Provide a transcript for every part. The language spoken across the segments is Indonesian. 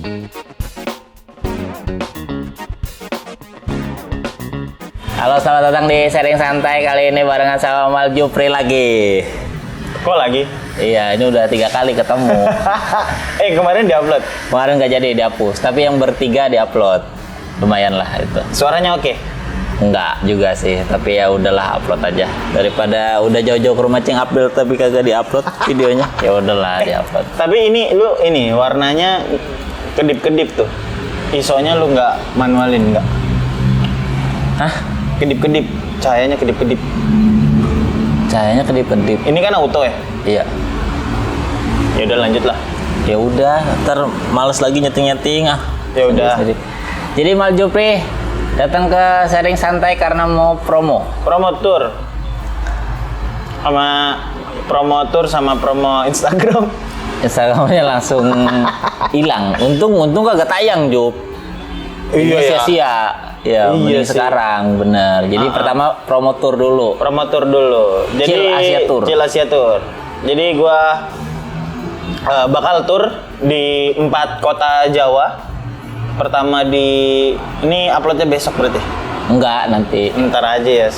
Halo, selamat datang di Sharing Santai. Kali ini barengan sama Mal Jupri lagi. Kok lagi? Iya, ini udah 3 kali ketemu. Kemarin diupload. Kemarin nggak jadi dihapus, tapi yang bertiga diupload. Lumayan lah itu. Suaranya oke? Enggak juga sih, tapi ya udahlah upload aja. Daripada udah jauh-jauh ke rumah Cing Abdul tapi kagak diupload videonya. Ya udahlah diupload. Tapi ini warnanya kedip-kedip tuh. ISO-nya lu nggak manualin nggak? Hah? Kedip-kedip, cahayanya kedip-kedip. Cahayanya kedip-kedip. Ini kan auto ya? Iya. Ya udah lanjut lah. Ya udah, ntar males lagi nyeting-nyeting ah. Ya udah. Jadi Mal Jupri datang ke Sharing Santai karena mau promo. Promo tour. Sama promo Instagram. Instagramnya langsung hilang. Untung kagak tayang, Jup. Iya, ya. Sia-sia. Ya, Iya mending sekarang bener. Jadi pertama promo tour dulu. Jadi Chill Asia Tour. Jadi gua bakal tour di 4 kota Jawa. Pertama ini uploadnya besok berarti. Enggak, nanti. Ntar aja ya,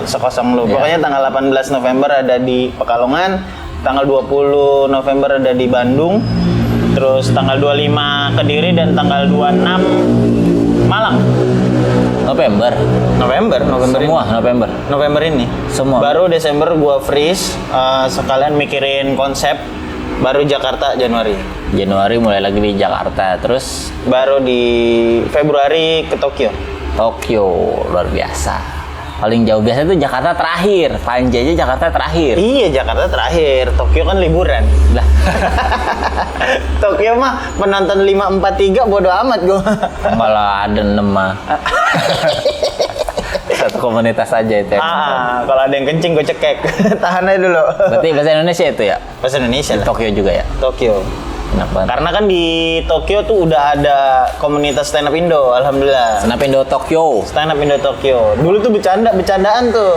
sekosong lu. Ya. Pokoknya tanggal 18 November ada di Pekalongan, tanggal 20 November ada di Bandung, terus tanggal 25 Kediri dan tanggal 26 Malang. November Semua ini. November ini. Semua. Baru Desember gua freeze, sekalian mikirin konsep. Baru Jakarta Januari Mulai lagi di Jakarta, terus baru di Februari ke Tokyo. Luar biasa. Paling jauh biasa itu Jakarta terakhir. Panji aja Jakarta terakhir. Iya, Jakarta terakhir. Tokyo kan liburan. Lah. Tokyo mah penonton 543 bodo amat gua. Malah ada 6 mah. Satu komunitas aja itu ya. Kalau ada yang kencing gue cekek. Tahan aja dulu. Berarti bahasa Indonesia itu ya? Bahasa Indonesia Di lah. Tokyo juga ya? Tokyo. Enak banget. Karena kan di Tokyo tuh udah ada komunitas stand up Indo, alhamdulillah. Stand up Indo Tokyo. Stand up Indo Tokyo. Dulu tuh bercandaan tuh.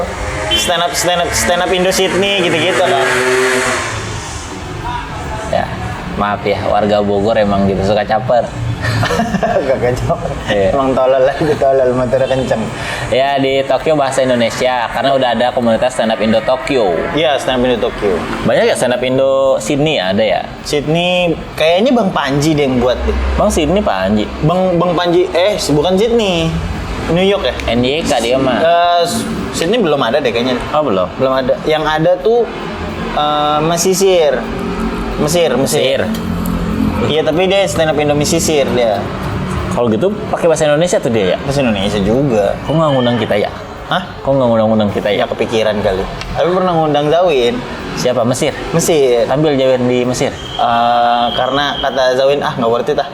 Stand up Indo Sydney gitu-gitu kan. Ya, maaf ya, warga Bogor emang gitu suka caper. Gak kacau. Iya. Emang tolol motornya kenceng. Ya, di Tokyo bahasa Indonesia karena udah ada komunitas stand up Indo Tokyo. Iya, stand up Indo Tokyo. Banyak ya stand up Indo Sydney ada ya? Sydney kayaknya Bang Panji deh yang buat deh. Bang Sydney Pak Anji. Bang Panji bukan Sydney. New York ya? NYK dia mah. Sydney belum ada deh kayaknya. Oh, belum. Belum ada. Yang ada tuh Mesir. Iya, tapi dia stand up Indo Mesisir dia. Kalau gitu pakai bahasa Indonesia tuh dia ya? Bahasa Indonesia juga. Kok nggak ngundang kita ya? Hah? Kok nggak ngundang kita ya? Ya kepikiran kali. Tapi pernah ngundang Zawin. Siapa? Mesir? Mesir. Tampil Jawin di Mesir? Karena kata Zawin, nggak worth it ah.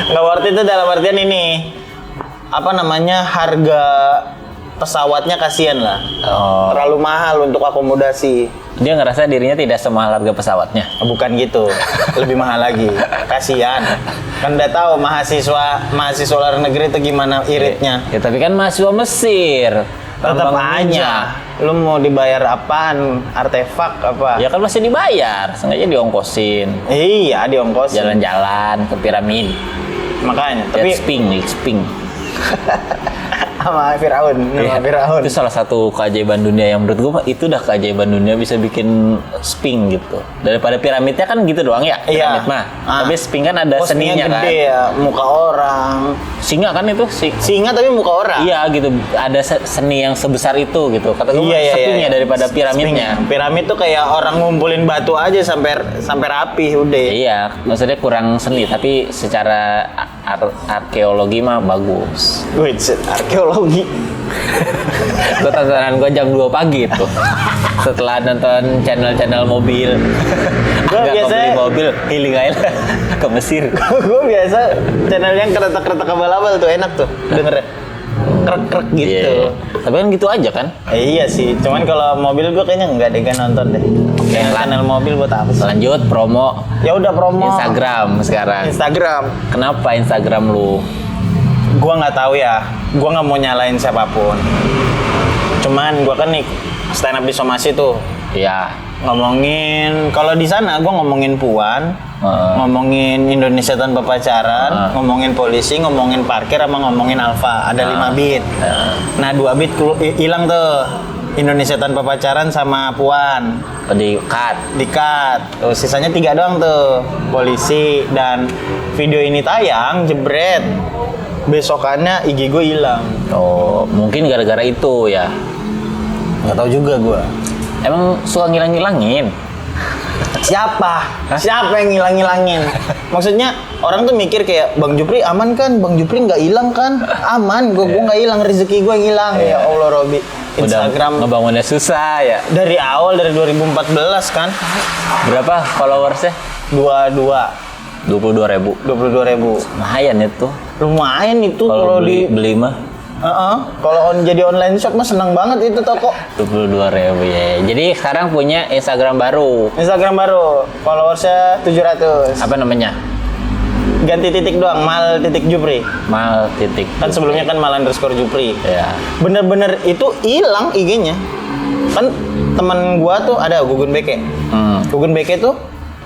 Nggak worth it itu dalam artian ini. Apa namanya, harga pesawatnya kasihan lah. Oh. Terlalu mahal untuk akomodasi. Dia ngerasa dirinya tidak semahal harga pesawatnya. Bukan gitu, lebih mahal lagi. Kasihan. Kan udah tahu mahasiswa luar negeri itu gimana iritnya. Ya, tapi kan mahasiswa Mesir. Tetap aja. Lu mau dibayar apaan? Artefak apa? Ya kan masih dibayar, sengaja diongkosin. Iya, diongkosin. Jalan-jalan ke piramid. Makanya, Tapi tapi Sping. sama Firaun, nama Firaun. Itu salah satu keajaiban dunia yang menurut gua itu udah keajaiban dunia, bisa bikin Sping gitu. Daripada piramidnya kan gitu doang ya, Iya. piramid mah. Tapi Sping kan ada seninya kan. Gede ya, muka orang. Singa kan itu Singa tapi muka orang. Iya gitu, ada seni yang sebesar itu gitu. Kata gua Iya, sepinya daripada piramidnya. Piramid tuh kayak orang ngumpulin batu aja sampai rapi udah. Iya, maksudnya kurang seni, tapi secara arkeologi mah bagus. Wait, arkeologi. Gue tontonan gue jam 2 pagi tuh. Setelah nonton channel-channel mobil. Gue biasanya beli mobil, healing aja ke Mesir. Gue biasa channel yang kereta-kereta abal-abal tuh enak tuh dengernya. Krek-krek gitu. Iya. Tapi kan gitu aja kan? Iya sih, cuman kalau mobil gue kayaknya nggak deh kan nonton deh. Yang channel mobil buat apa sih? Lanjut promo Ya udah promo Instagram sekarang. Instagram. Kenapa Instagram lu? Gua nggak tahu ya, gua nggak mau nyalain siapapun. Cuman gua kan nih stand up di Somasi tuh. Ya. ngomongin kalau di sana gue ngomongin Puan, ngomongin Indonesia Tanpa Pacaran, ngomongin polisi, ngomongin parkir, sama ngomongin Alfa. Ada 5 beat. Nah 2 beat hilang tuh. Indonesia Tanpa Pacaran sama Puan. Di cut. Tuh sisanya 3 doang tuh. Polisi dan video ini tayang jebret. Besokannya IG gue hilang. Oh, mungkin gara-gara itu ya. Nggak tahu juga gue. Emang suka ngilang-ngilangin? Siapa yang ngilang-ngilangin? Maksudnya orang tuh mikir kayak Bang Jupri aman kan? Bang Jupri nggak hilang kan? Aman, gue nggak hilang, rezeki gue yang hilang. Ya Allah Robi. Instagram udah ngebangunnya susah ya. Dari awal dari 2014 kan. Berapa followersnya? 22.000. Lumayan itu kalau beli mah. Kalau jadi online shop mah senang banget itu toko. 22.000 ya. Jadi sekarang punya Instagram baru. Followersnya 700. Apa namanya? Ganti titik doang, mal.jupri. Kan sebelumnya kan mal_jupri. Ya. Bener-bener itu hilang IG-nya. Kan teman gua tuh ada Gugun Beke. Gugun Beke tuh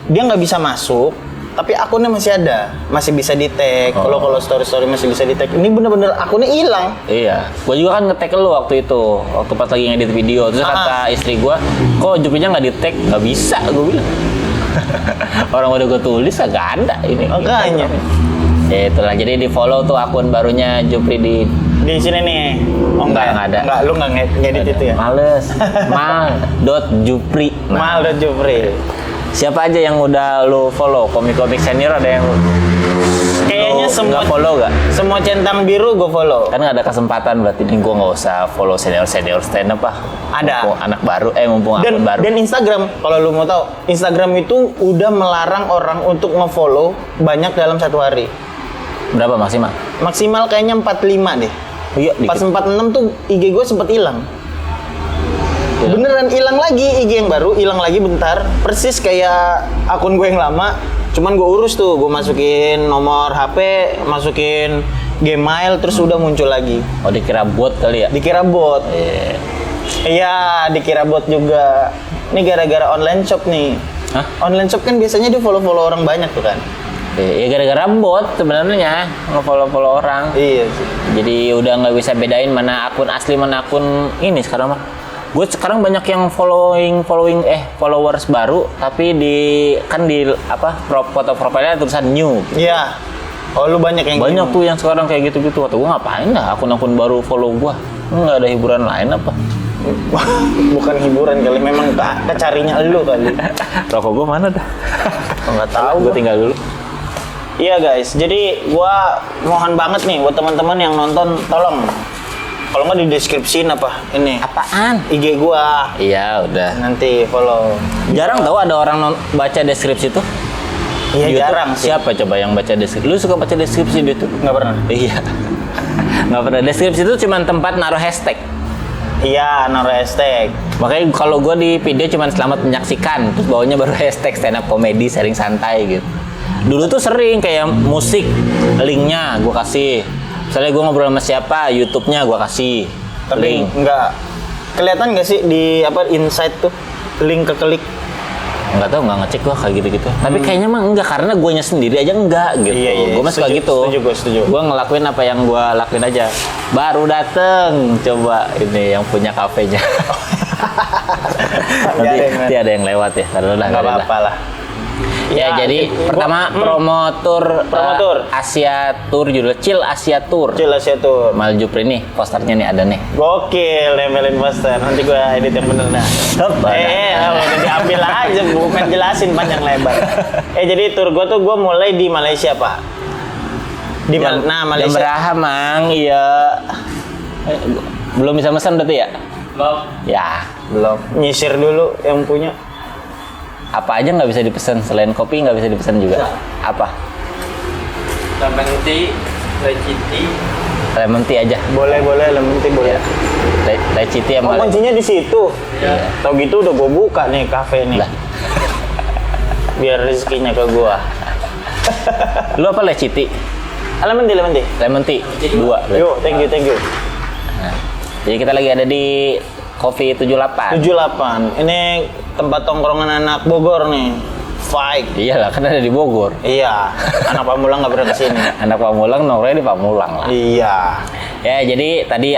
dia nggak bisa masuk, tapi akunnya masih ada, masih bisa di-tag. Kalau story masih bisa di-tag. Ini bener-bener akunnya hilang. Iya, gua juga kan nge-tag lu waktu itu, waktu pas lagi ngedit video. Terus kata istri gua, kok Juprinya nggak di-tag? Nggak bisa, gua bilang. Orang udah gua tulis, nggak ada ini. Makanya. Ya itulah, jadi di follow tuh akun barunya Jupri di sini nih. Enggak ada. Enggak, lu nggak ngedit itu ya? Males. mal.jupri. Mal.jupri. Siapa aja yang udah lu follow? Komik-komik senior ada yang kayaknya semua follow gak? Semua centang biru gue follow. Kan gak ada kesempatan berarti nih gue nggak usah follow senior stand up. Ada. Mumpung anak baru, mumpung akun baru. Dan Instagram, kalau lu mau tahu, Instagram itu udah melarang orang untuk nge-follow banyak dalam 1 hari. Berapa maksimal? Maksimal kayaknya 45 deh. Iya. Pas 46 tuh IG gue sempet hilang. Beneran hilang lagi, IG yang baru hilang lagi bentar, persis kayak akun gue yang lama. Cuman gue urus tuh, gue masukin nomor HP, masukin Gmail, terus udah muncul lagi. Oh, dikira bot kali ya? Dikira bot. Iya, dikira bot juga. Ini gara-gara online shop nih. Hah? Online shop kan biasanya dia follow orang banyak tuh kan. Iya, gara-gara bot sebenarnya nge-follow orang. Iya sih. Jadi udah nggak bisa bedain mana akun asli mana akun ini sekarang mah. Gue sekarang banyak yang followers baru, tapi di foto profilnya tulisan new. Iya. Oh, lu banyak yang banyak tuh yang sekarang kayak gitu-gitu. Kata gue ngapain dah akun-akun baru follow gue? Nggak ada hiburan lain apa? Bukan hiburan kali, memang kecarinya lu kali. Rokok gue mana dah? Nggak tahu. Gue tinggal dulu. Iya guys, jadi gua mohon banget nih buat teman-teman yang nonton, tolong kalau nggak di deskripsiin apa ini. Apaan? IG gua. Iya, udah. Nanti follow. Jarang tahu ada orang baca deskripsi tuh. Iya, jarang sih. Siapa coba yang baca deskripsi? Lu suka baca deskripsi di YouTube? Nggak pernah. Iya. Nggak pernah. Deskripsi itu cuma tempat naruh hashtag. Iya, naruh hashtag. Makanya kalau gue di video cuma selamat menyaksikan, terus bawahnya baru hashtag stand up comedy sharing santai gitu. Dulu tuh sering kayak musik, linknya gue kasih. Misalnya gue ngobrol sama siapa, YouTube-nya gue kasih. Tapi link. nggak kelihatan nggak sih di insight tuh link keklik? Nggak tahu, nggak ngecek gue kayak gitu-gitu. Tapi kayaknya mah enggak, karena guanya sendiri aja enggak gitu. Iya, gue mah suka gitu. Setuju. Gue ngelakuin apa yang gue lakuin aja. Baru dateng, coba ini yang punya kafenya. Nanti ada yang lewat ya. Nggak apa-apa lah. Ya, jadi pertama promotor Asia Tour, judul Chill Asia Tour. Mal Jupri nih, posternya nih ada nih. Gokil, nemelin poster. Nanti gue edit yang bener dah. Udah diambil aja, bukan jelasin panjang lebar. Jadi tour gue tuh mulai di Malaysia, Pak. Di Malaysia. Jam berapa, Mang? Iya. Belum bisa pesan berarti ya? Belum. Ya, belum. Nyisir dulu yang punya. Apa aja nggak bisa dipesan selain kopi, nggak bisa dipesan juga? Apa? Lemon tea, leciti. Lemon tea aja. Boleh lemon tea boleh. Leciti sama. Kuncinya di situ. Iya. Tau gitu udah gue buka nih kafe nih. Lah. Biar rezekinya ke gua. Lu apa leciti? Lemon tea. Lemon tea. 2. Yo, thank you. Nah, jadi kita lagi ada di Coffee 78. 78. Ini tempat tongkrongan anak Bogor nih. Fight. Iyalah, kan ada di Bogor. Iya, anak Pamulang nggak pernah kesini. Anak Pamulang nongkrongnya di Pamulang lah. Iya. Ya, jadi tadi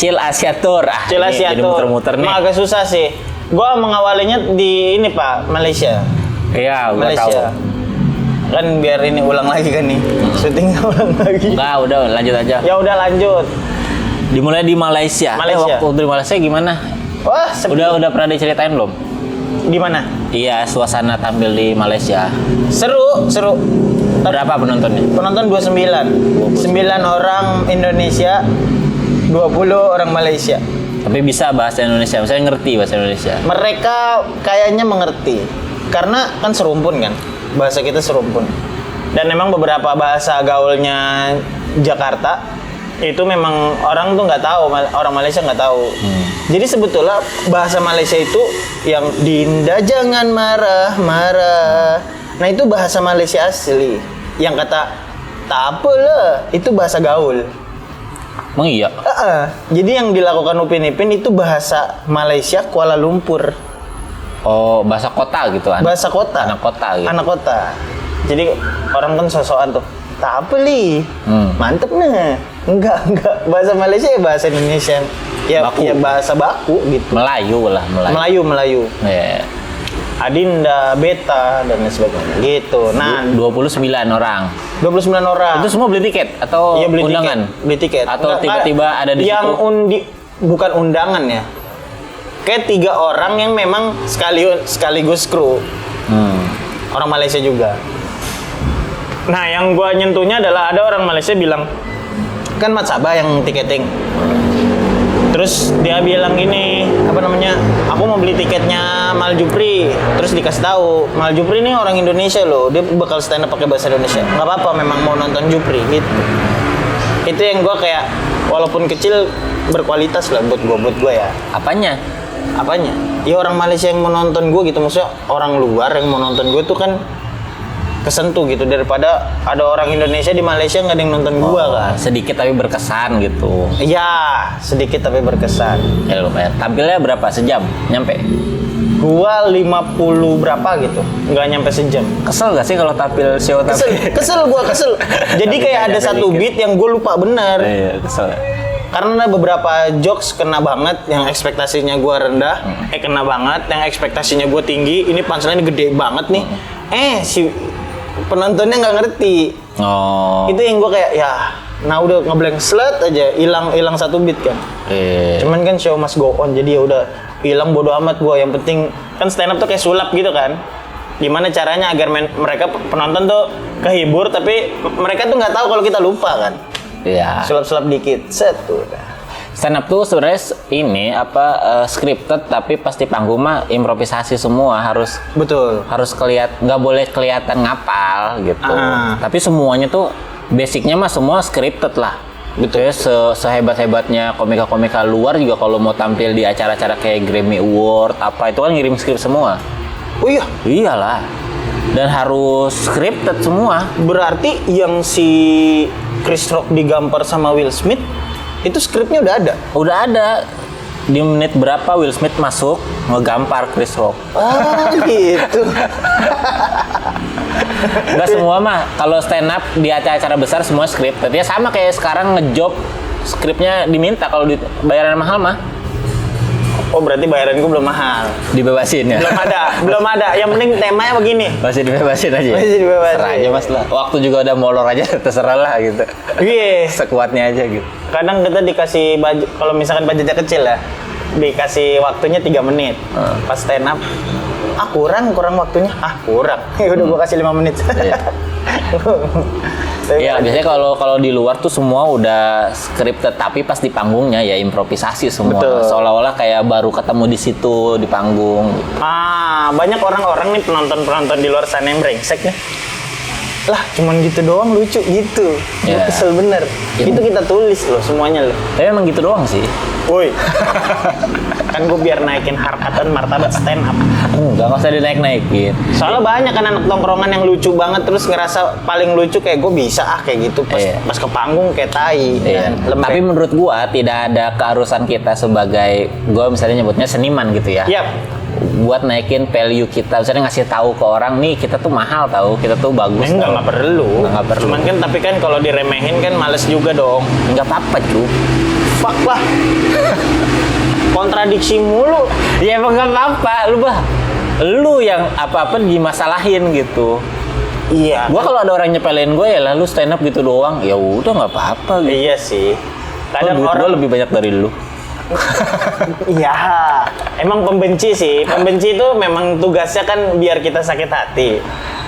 Chill Asia Tour. Chill Asia jadi Tour. muter-muter nih. Emang agak susah sih. Gua mengawalinya di ini Pak, Malaysia. Iya, gua tahu. Malaysia. Kan biar ini ulang lagi kan nih. Syutingnya ulang lagi. Enggak, udah lanjut aja. Ya udah lanjut. Dimulai di Malaysia. Malaysia. Waktu di Malaysia gimana? Wah, sepi. Udah pernah diceritain belum? Di mana? Iya, suasana tampil di Malaysia. Seru. Berapa penontonnya? Penonton 29. 9 orang Indonesia, 20 orang Malaysia. Tapi bisa bahasa Indonesia, saya ngerti bahasa Indonesia. Mereka kayaknya mengerti. Karena kan serumpun kan. Bahasa kita serumpun. Dan memang beberapa bahasa gaulnya Jakarta itu memang orang tuh nggak tahu, orang Malaysia nggak tahu. Jadi sebetulnya bahasa Malaysia itu yang Dinda jangan marah. Nah itu bahasa Malaysia asli. Yang kata tak apalah itu bahasa gaul. Emang iya? Jadi yang dilakukan Upin Ipin itu bahasa Malaysia Kuala Lumpur. Oh, bahasa kota gitu kan? Bahasa kota. Anak kota gitu. Anak kota. Jadi orang kan sosokan tuh. Tak apa li. Mantep nih. Enggak. Bahasa Malaysia ya bahasa Indonesia. Ya, Baku. ya bahasa baku gitu. Melayu lah, Melayu. Yeah. Adinda, Beta, dan lain sebagainya. Gitu. Nah, 29 orang. 29 orang. Itu semua beli tiket atau Iya, beli undangan? Tiket. Beli tiket. Atau Enggak, tiba-tiba ada di yang situ? bukan undangan ya. Kayak 3 orang yang memang sekaligus kru. Orang Malaysia juga. Nah, yang gua nyentuhnya adalah ada orang Malaysia bilang, kan Mat Sabah yang tiketing. Terus dia bilang gini, apa namanya? Aku mau beli tiketnya Mal Jupri. Terus dikasih tahu, Mal Jupri ini orang Indonesia loh. Dia bakal stand up pakai bahasa Indonesia. Nggak apa-apa, memang mau nonton Jupri gitu. Itu yang gua kayak walaupun kecil berkualitas lah buat gua ya. Apanya? Ya orang Malaysia yang mau nonton gua gitu, maksudnya orang luar yang mau nonton gua tuh kan kesentuh gitu daripada ada orang Indonesia di Malaysia nggak ada yang nonton gua kan. Sedikit tapi berkesan gitu. Iya, sedikit tapi berkesan. Ya lumayan. Tampilnya berapa? Sejam? Nyampe? Gua 50 berapa gitu, nggak nyampe sejam. Kesel gak sih kalau tampil show Kesel gua. Jadi kayak ada satu beat yang gua lupa bener. Iya, kesel. Karena beberapa jokes kena banget, yang ekspektasinya gua rendah, kena banget, yang ekspektasinya gua tinggi, ini punchline gede banget nih. Si penontonnya nggak ngerti. Oh. Itu yang gua kayak ya, nah udah ngeblank slut aja, hilang satu beat kan. Cuman kan show must go on, jadi ya udah hilang bodo amat gua. Yang penting kan stand up tuh kayak sulap gitu kan. Gimana caranya agar mereka penonton tuh kehibur, tapi mereka tuh nggak tahu kalau kita lupa kan. Iya. Sulap-sulap dikit, set tuh. Stand up tuh sebenarnya scripted tapi pasti panggung mah improvisasi semua, harus Betul. nggak boleh kelihatan ngapal gitu. Tapi semuanya tuh basicnya mah semua scripted lah. Betul. Sehebat-hebatnya komika-komika luar juga kalau mau tampil di acara-acara kayak Grammy Award apa itu kan ngirim skrip semua. Oh iya. Iyalah. Dan harus scripted semua. Berarti yang si Chris Rock digampar sama Will Smith itu skripnya udah ada? Udah ada. Di menit berapa Will Smith masuk ngegampar Chris Rock. Oh gitu. Enggak semua mah. Kalau stand up di acara-acara besar semua scripted. Ya sama kayak sekarang ngejob skripnya diminta kalau bayaran mahal mah. Oh berarti bayaran gue belum mahal. Dibebasin ya? Belum ada. Yang penting temanya begini. Masih dibebasin aja. Masih dibebasin. Terserah aja mas lah. Waktu juga udah molor aja, terserah lah gitu. Iya. Sekuatnya aja gitu. Kadang kita dikasih baju, kalau misalkan budgetnya kecil ya, dikasih waktunya 3 menit. Pas stand up, kurang waktunya. Kurang. Ya udah gua kasih 5 menit. Iya, biasanya kalau di luar tuh semua udah scripted, tapi pas di panggungnya ya improvisasi semua. Betul. Seolah-olah kayak baru ketemu di situ di panggung. Banyak orang-orang nih penonton di luar sana yang brengsek nih. Lah, cuman gitu doang lucu gitu. Gua Ya. kesel bener. Ya. Itu kita tulis loh semuanya loh. Tapi emang gitu doang sih. Woi. Kan gue biar naikin harkat dan martabat stand up. Enggak usah dinaik-naikin. Soalnya banyak kan anak tongkrongan yang lucu banget terus ngerasa paling lucu kayak gue bisa kayak gitu pas ke panggung kayak tai. Iya. Tapi menurut gua tidak ada keharusan kita sebagai gua misalnya nyebutnya seniman gitu ya. Yap. Buat naikin value kita, misalnya ngasih tahu ke orang nih kita tuh mahal tahu, kita tuh bagus. Enggak perlu. Nggak perlu. Cuman kan tapi kan kalau diremehin kan males juga dong. Enggak apa-apa, cu. Fuck lah. Kontradiksi mulu. Ya emang nggak apa-apa, lu yang apa-apa dimasalahin gitu. Iya. Gua kalau ada orang nyepelin gue ya lalu stand up gitu doang, ya udah nggak apa-apa gitu. Iya sih. Kadang Duit orang gua lebih banyak dari lu. Iya. Emang pembenci sih. Pembenci itu memang tugasnya kan biar kita sakit hati.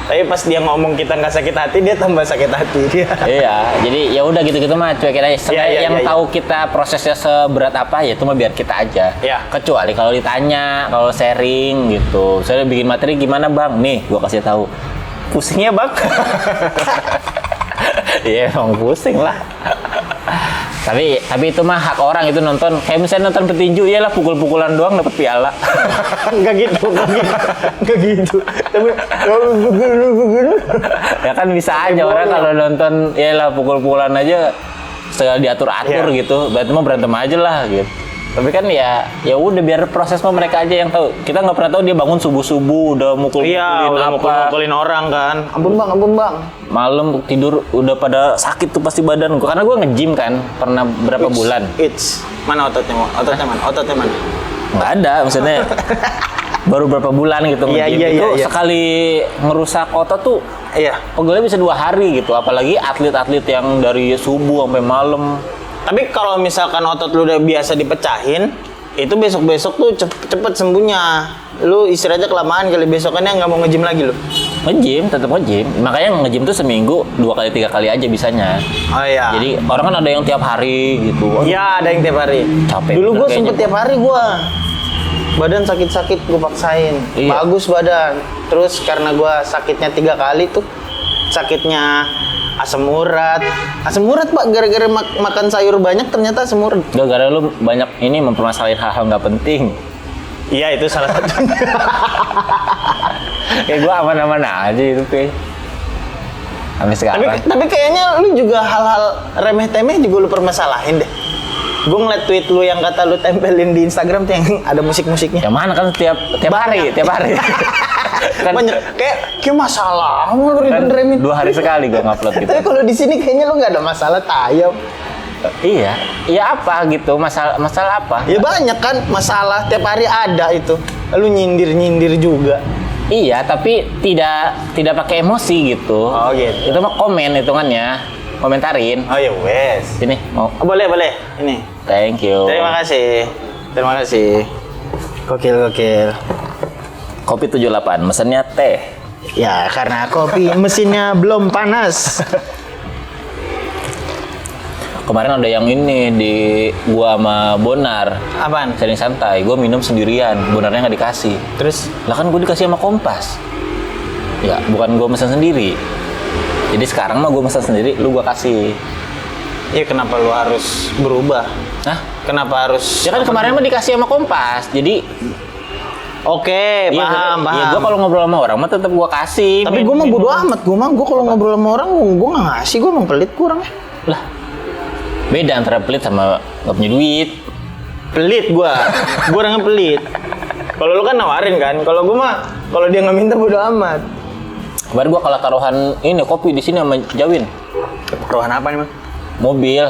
Tapi pas dia ngomong kita nggak sakit hati, dia tambah sakit hati dia. Iya, jadi ya udah gitu-gitu mah cuekin aja. Yang tahu kita prosesnya seberat apa ya itu mah biar kita aja. Iya. Kecuali kalau ditanya, kalau sharing gitu. Saya bikin materi gimana bang? Nih, gua kasih tahu. Pusingnya bang. Iya emang pusing lah. Tapi itu mah hak orang itu nonton. Kayak misalnya nonton petinju, iyalah pukul-pukulan doang dapat piala. Enggak gitu. Tapi Ya kan bisa aja orang kalau nonton iyalah pukul-pukulan aja segala diatur-atur gitu. Berarti mah berantem aja lah gitu. Tapi kan ya udah biar proses mah mereka aja yang tahu. Kita nggak pernah tahu dia bangun subuh-subuh udah mukulin mukulin orang kan. Ampun bang. Malam tidur udah pada sakit tuh pasti badan gua. Karena gua nge-gym kan pernah berapa bulan. Mana ototnya mana? Nggak ada maksudnya. Baru berapa bulan gitu nge-gym itu sekali ngerusak otot tuh pegelnya bisa 2 hari gitu. Apalagi atlet-atlet yang dari subuh sampai malam. Tapi kalau misalkan otot lu udah biasa dipecahin, itu besok-besok tuh cepet sembuhnya. Lu istirahatnya kelamaan kali, besokannya nggak mau nge-gym lagi lu. Nge-gym, tetap nge-gym. Makanya nge-gym tuh seminggu 2 kali 3 kali aja bisanya. Oh iya. Jadi orang kan ada yang tiap hari gitu. Iya, ada yang tiap hari. Capek. Dulu gua sempet tiap hari gua. Badan sakit-sakit gua paksain. Iya. Bagus badan. Terus karena gua sakitnya 3 kali tuh. Sakitnya asam urat pak, gara-gara makan sayur banyak ternyata asam urat. Gara-gara lu banyak ini mempermasalahin hal-hal nggak penting. Iya itu salah satunya. Kayak gua aman-aman aja itu kayak. Sampai sekarang. Tapi kayaknya lu juga hal-hal remeh-temeh juga lu permasalahin deh. Gue ngeliat tweet lu yang kata lu tempelin di Instagram tuh yang ada musik-musiknya. Yang mana kan tiap hari. Kan banyak kayak masalah mau lu remin. 2 hari sekali gue ngupload gitu. Tapi kalau di sini kayaknya lu nggak ada masalah tayang. Iya apa gitu, masalah apa? Ya banyak kan masalah tiap hari ada itu. Lu nyindir juga. Iya, tapi tidak pakai emosi gitu. Oh gitu. Itu mah komen hitungannya, komentarin. Oh ya wes. Sini mau. Oh, boleh. Ini. Thank you. Terima kasih. Gokil. Kopi 78, mesennya teh. Ya, karena kopi mesinnya belum panas. Kemarin ada yang ini di gua sama Bonar. Apaan? Sering santai, gua minum sendirian, Bonarnya nggak dikasih. Terus? Lah kan gua dikasih sama Kompas. Ya, bukan gua mesen sendiri. Jadi sekarang mah gua mesen sendiri, lu gua kasih. Iya, kenapa lu harus berubah? Hah? Kenapa harus? Ya kan kemarin mah dikasih sama Kompas, jadi Oke, paham. Iya, gua kalau ngobrol sama orang mah tetap gua kasih. Tapi gua mah bodo amat, gua kalau ngobrol sama orang gua nggak ngasih, gua emang pelit kurangnya. Lah, beda antara pelit sama nggak punya duit. Pelit gua orangnya pelit. Kalau lu kan nawarin kan, kalau gua mah kalau dia nggak minta bodo amat. Kemarin gua kalah taruhan ini kopi di sini sama Jawin. Taruhan apa nih, Bang? Mobil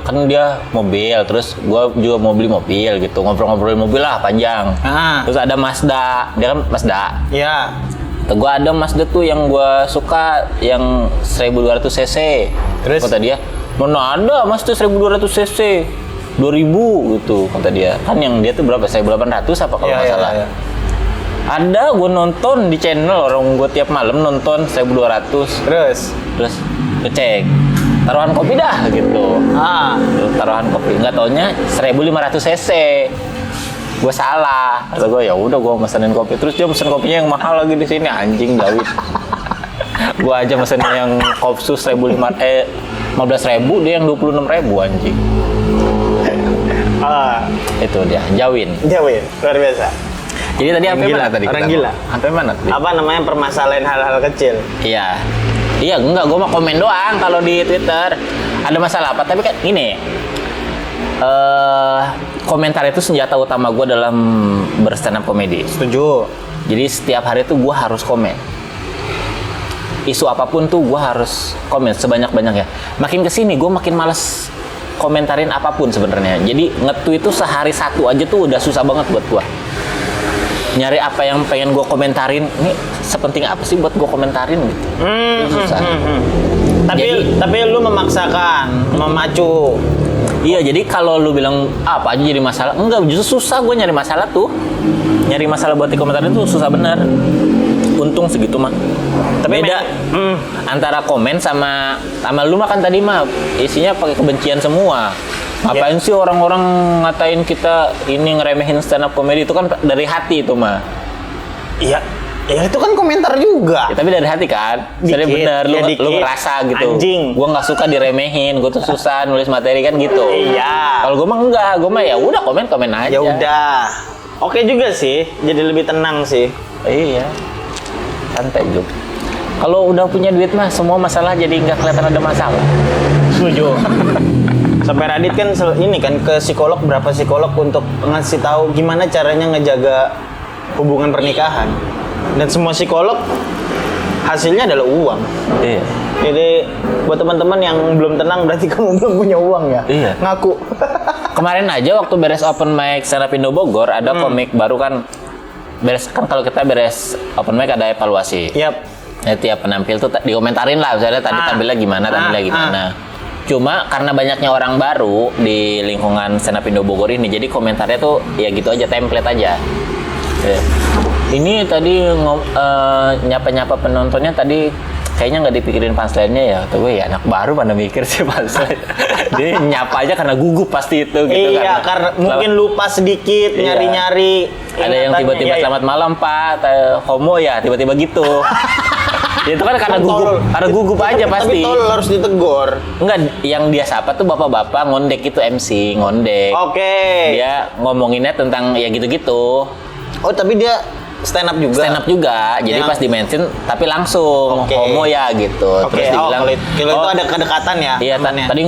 kan dia mobil, terus gua juga mau beli mobil gitu, ngobrol-ngobrolin mobil lah panjang. Terus ada Mazda, dia kan Mazda. Iya. Tuh gua ada Mazda tuh yang gua suka yang 1200 cc. Terus kata dia, mana ada Mazda 1200 cc 2000 gitu kata dia. Kan yang dia tuh berapa? 1800 apa kalau nggak salah. Iya. Ada gua nonton di channel orang gua tiap malam nonton 1200. Terus ngecek taruhan kopi dah gitu. Taruhan kopi. Nggak taunya 1500 cc. Gue salah. Kata gue ya udah gue mesenin kopi. Terus dia mesen kopinya yang mahal lagi di sini anjing David. Gue aja mesen yang Kopsus 15.000 dia yang 26.000 anjing. Itu dia, Jawin. Jawin, luar biasa. Jadi tadi Orang apa gila mana tadi? orang kita gila. mau? Sampai mana tadi? Apa namanya permasalahan hal-hal kecil? Iya. Iya, enggak, gue mau komen doang kalau di Twitter. Ada masalah apa? Tapi kan gini. Komentar itu senjata utama gue dalam berstand up komedi. Setuju. Jadi setiap hari tuh gue harus komen. Isu apapun tuh gue harus komen sebanyak-banyaknya. Makin kesini gue makin males komentarin apapun sebenarnya. Jadi nge-tweet itu sehari satu aja tuh udah susah banget buat gue. Nyari apa yang pengen gue komentarin, ini sepenting apa sih buat gue komentarin gitu. Susah. Tapi lu memaksakan, memacu. Iya, jadi kalau lu bilang apa aja jadi masalah, enggak, justru susah gue nyari masalah tuh. Nyari masalah buat di komentarin tuh susah bener. Untung segitu mah. Tapi beda antara komen sama lu mah kan tadi mah isinya pakai kebencian semua. Ngapain sih orang-orang ngatain kita ini ngeremehin stand up comedy, itu kan dari hati itu mah. Iya. Ya itu kan komentar juga. Ya, tapi dari hati kan. Jadi bener lu ngerasa gitu. Anjing. Gua nggak suka diremehin, gua tuh susah nulis materi kan gitu. Iya. Kalau gua mah enggak, gua mah ya udah komen aja. Ya udah. Oke juga sih, jadi lebih tenang sih. Iya. Santai juga. Kalau udah punya duit mah semua masalah jadi nggak kelihatan ada masalah. Setuju. Sampai Radit kan ini kan ke psikolog, berapa psikolog untuk ngasih tahu gimana caranya ngejaga hubungan pernikahan. Dan semua psikolog hasilnya adalah uang. Iya. Jadi buat teman-teman yang belum tenang berarti kamu belum punya uang ya. Iya. Ngaku. Kemarin aja waktu beres open mic stand up Indo Bogor ada komik baru kan. Beres kan kalau kita beres open mic ada evaluasi. Yap. Nah, tiap penampil tuh dikomentarin lah, misalnya tadi tampilnya gimana. Cuma karena banyaknya orang baru di lingkungan stand up Indo Bogor ini, jadi komentarnya tuh ya gitu aja, template aja. Ya. Ini tadi nyapa-nyapa penontonnya tadi kayaknya nggak dipikirin punchline-nya ya. Tuh gue ya anak baru mana mikir sih punchline. Dia nyapa aja karena gugup pasti itu gitu. Iya, karena mungkin lupa sedikit nyari-nyari. Ada yang tiba-tiba selamat malam Pak, homo ya, tiba-tiba gitu. Itu kan karena gugup aja pasti. Tapi tolol harus ditegur. Enggak, yang dia sapa tuh bapak-bapak ngondek itu MC, ngondek. Oke. Dia ngomonginnya tentang ya gitu-gitu. Oh, tapi dia stand up juga. Stand up juga. Jadi pas di-mention tapi langsung homo ya gitu. Terus dibilang kalau itu ada kedekatan ya. Iya, tadi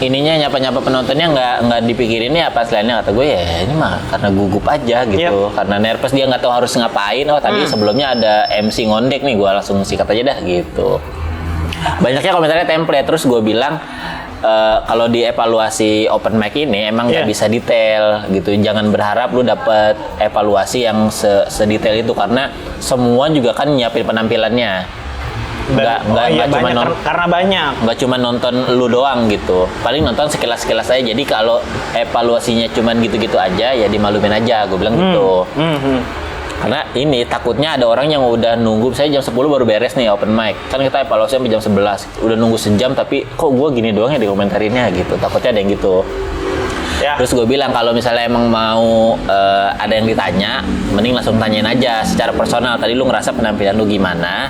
ininya nyapa-nyapa penontonnya nggak dipikirin ya pas lainnya, kata gue ya ini mah karena gugup aja gitu. Karena nervous dia nggak tahu harus ngapain. Oh, tadi sebelumnya ada MC ngondek nih, gue langsung sikat aja dah gitu. Banyaknya komentarnya template, terus gue bilang kalau di evaluasi open mic ini emang nggak bisa detail gitu. Jangan berharap lu dapet evaluasi yang sedetail itu, karena semua juga kan nyiapin penampilannya. Nggak cuma karena banyak. Nggak cuma nonton lu doang gitu. Paling nonton sekilas-sekilas aja. Jadi kalau evaluasinya cuma gitu-gitu aja ya dimalumin aja. Gue bilang gitu. Karena ini takutnya ada orang yang udah nunggu, saya jam 10 baru beres nih open mic. Kan kita evaluasi sampai jam 11. Udah nunggu sejam tapi kok gue gini doang ya di komentarinnya gitu. Takutnya ada yang gitu. Ya. Terus gue bilang kalau misalnya emang mau ada yang ditanya, mending langsung tanyain aja secara personal. Tadi lu ngerasa penampilan lu gimana?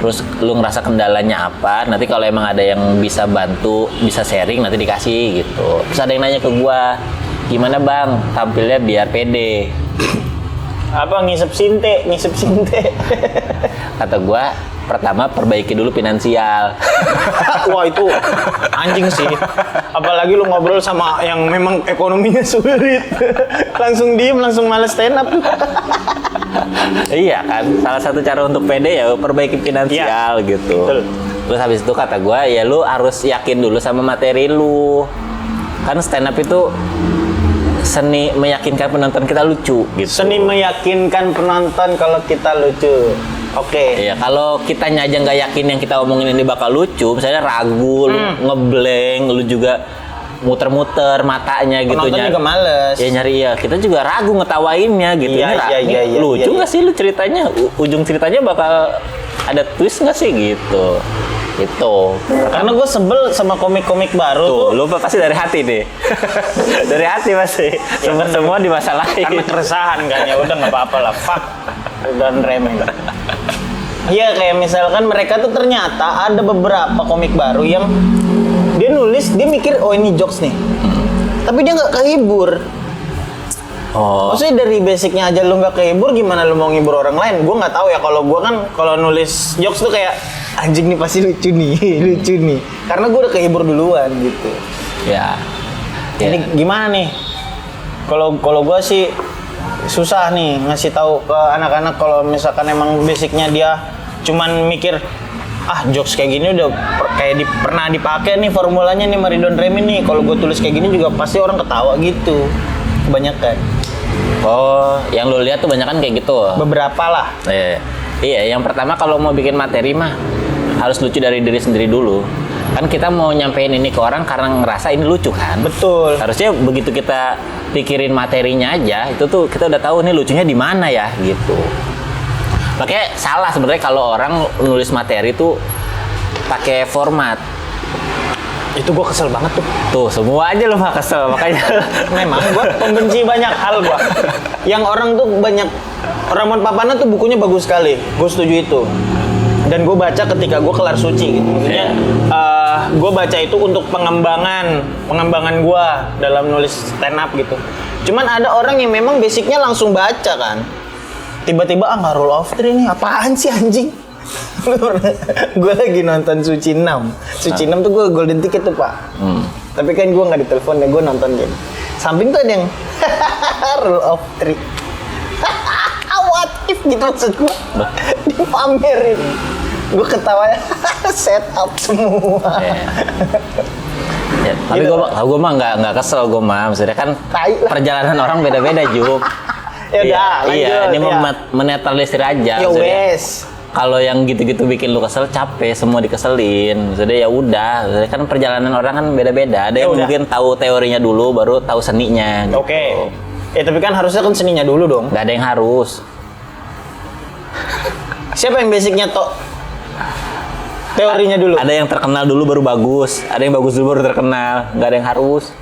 Terus lu ngerasa kendalanya apa? Nanti kalau emang ada yang bisa bantu, bisa sharing, nanti dikasih gitu. Terus ada yang nanya ke gue, gimana bang tampilnya biar pede? Apa ngisep sinte. Kata gua, pertama perbaiki dulu finansial. Wah, itu anjing sih. Apalagi lu ngobrol sama yang memang ekonominya sulit. Langsung diem, langsung males stand up. Iya kan, salah satu cara untuk pede ya perbaiki finansial gitu. Betul. Terus habis itu kata gua, ya lu harus yakin dulu sama materi lu. Kan stand up itu seni meyakinkan penonton kita lucu gitu. Seni meyakinkan penonton kalau kita lucu. Oke. Iya, kalau kitanya aja nggak yakin yang kita omongin ini bakal lucu, misalnya ragu, lu ngeblank, lu juga muter-muter matanya gitu. Penonton juga males. Ya nyari ya, kita juga ragu ngetawainnya gitu. Iya, lucu nggak sih lu ceritanya? Ujung ceritanya bakal ada twist nggak sih gitu? Itu. Karena gue sebel sama komik-komik baru tuh. Lu pasti dari hati nih. Dari hati pasti. Semua dimasalahin. Karena keresahan kan, ya udah nggak apa-apa lah. Fuck. Dan remeh. Iya, kayak misalkan mereka tuh ternyata ada beberapa komik baru yang dia nulis, dia mikir oh ini jokes nih. Tapi dia nggak kehibur. Oh. Maksudnya dari basicnya aja lu nggak kehibur, gimana lu mau ngibur orang lain? Gue nggak tahu ya, kalau gue kan kalau nulis jokes tuh kayak anjing nih pasti lucu nih, lucu nih. Karena gue udah kehibur duluan gitu. Ya. Ini gimana nih? Kalau gue sih susah nih ngasih tahu ke anak-anak kalau misalkan emang basicnya dia cuman mikir jokes kayak gini udah pernah dipakai nih formulanya nih Maridon Remi nih. Kalau gue tulis kayak gini juga pasti orang ketawa gitu. Kebanyakan. Oh, yang lu lihat tuh banyak kan kayak gitu. Beberapa lah. Iya, yang pertama kalau mau bikin materi mah harus lucu dari diri sendiri dulu. Kan kita mau nyampein ini ke orang karena ngerasa ini lucu kan. Betul. Harusnya begitu kita pikirin materinya aja, itu tuh kita udah tahu ini lucunya di mana ya gitu. Makanya salah sebenarnya kalau orang nulis materi tuh pakai format. Itu gue kesel banget tuh. Tuh, semua aja lo mah kesel, makanya. Memang gue pembenci banyak hal gue. Yang orang tuh banyak, Ramon Papana tuh bukunya bagus sekali. Gue setuju itu. Dan gue baca ketika gue kelar suci gitu. Maksudnya gue baca itu untuk pengembangan gue dalam nulis stand up gitu. Cuman ada orang yang memang basicnya langsung baca kan. Tiba-tiba nggak Rule of 3 nih, apaan sih anjing? Gue lagi nonton Suci 6. Suci 6 tuh gue golden ticket tuh pak. Tapi kan gue nggak ditelepon ya, gue nonton game. Samping tuh ada yang Rule of 3. What if gitu maksud gue. Dipamerin. Gue ketawanya setup semua. Ya, tapi gitu. gue mah nggak kesel, gue mah maksudnya kan perjalanan orang beda-beda Jup. Ya udah, iya, ini ya. menetralisir aja. Ya wes. Kalau yang gitu-gitu bikin lu kesel, capek, semua dikeselin. Maksudnya ya udah, maksudnya kan perjalanan orang kan beda-beda. Ada yang mungkin tahu teorinya dulu, baru tahu seninya. Gitu. Oke. Tapi kan harusnya kan seninya dulu dong. Gak ada yang harus. Siapa yang basicnya teorinya dulu? Ada yang terkenal dulu baru bagus. Ada yang bagus dulu baru terkenal. Gak ada yang harus.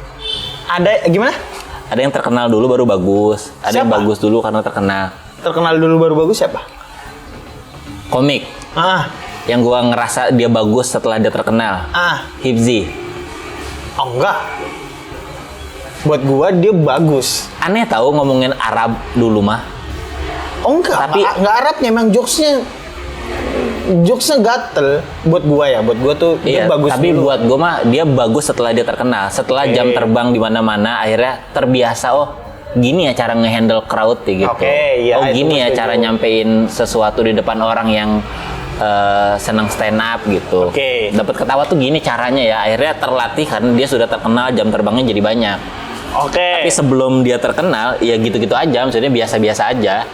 Ada gimana? Ada yang terkenal dulu baru bagus. Ada yang bagus dulu karena terkenal. Terkenal dulu baru bagus siapa? Komik. Yang gua ngerasa dia bagus setelah dia terkenal. Hibzi. Oh enggak. Buat gua dia bagus. Aneh tahu ngomongin Arab dulu mah. Oh enggak. Tapi enggak Arabnya, emang jokesnya gatel buat gua ya. Buat gua tuh dia bagus. Tapi dulu. buat gua mah dia bagus setelah dia terkenal. Setelah jam terbang di mana-mana akhirnya terbiasa gini ya cara ngehandle crowd gitu. Gini ya cara nyampein sesuatu di depan orang yang senang stand up gitu. Dapat ketawa tuh gini caranya ya. Akhirnya terlatih karena dia sudah terkenal, jam terbangnya jadi banyak. Tapi sebelum dia terkenal ya gitu-gitu aja, maksudnya biasa-biasa aja.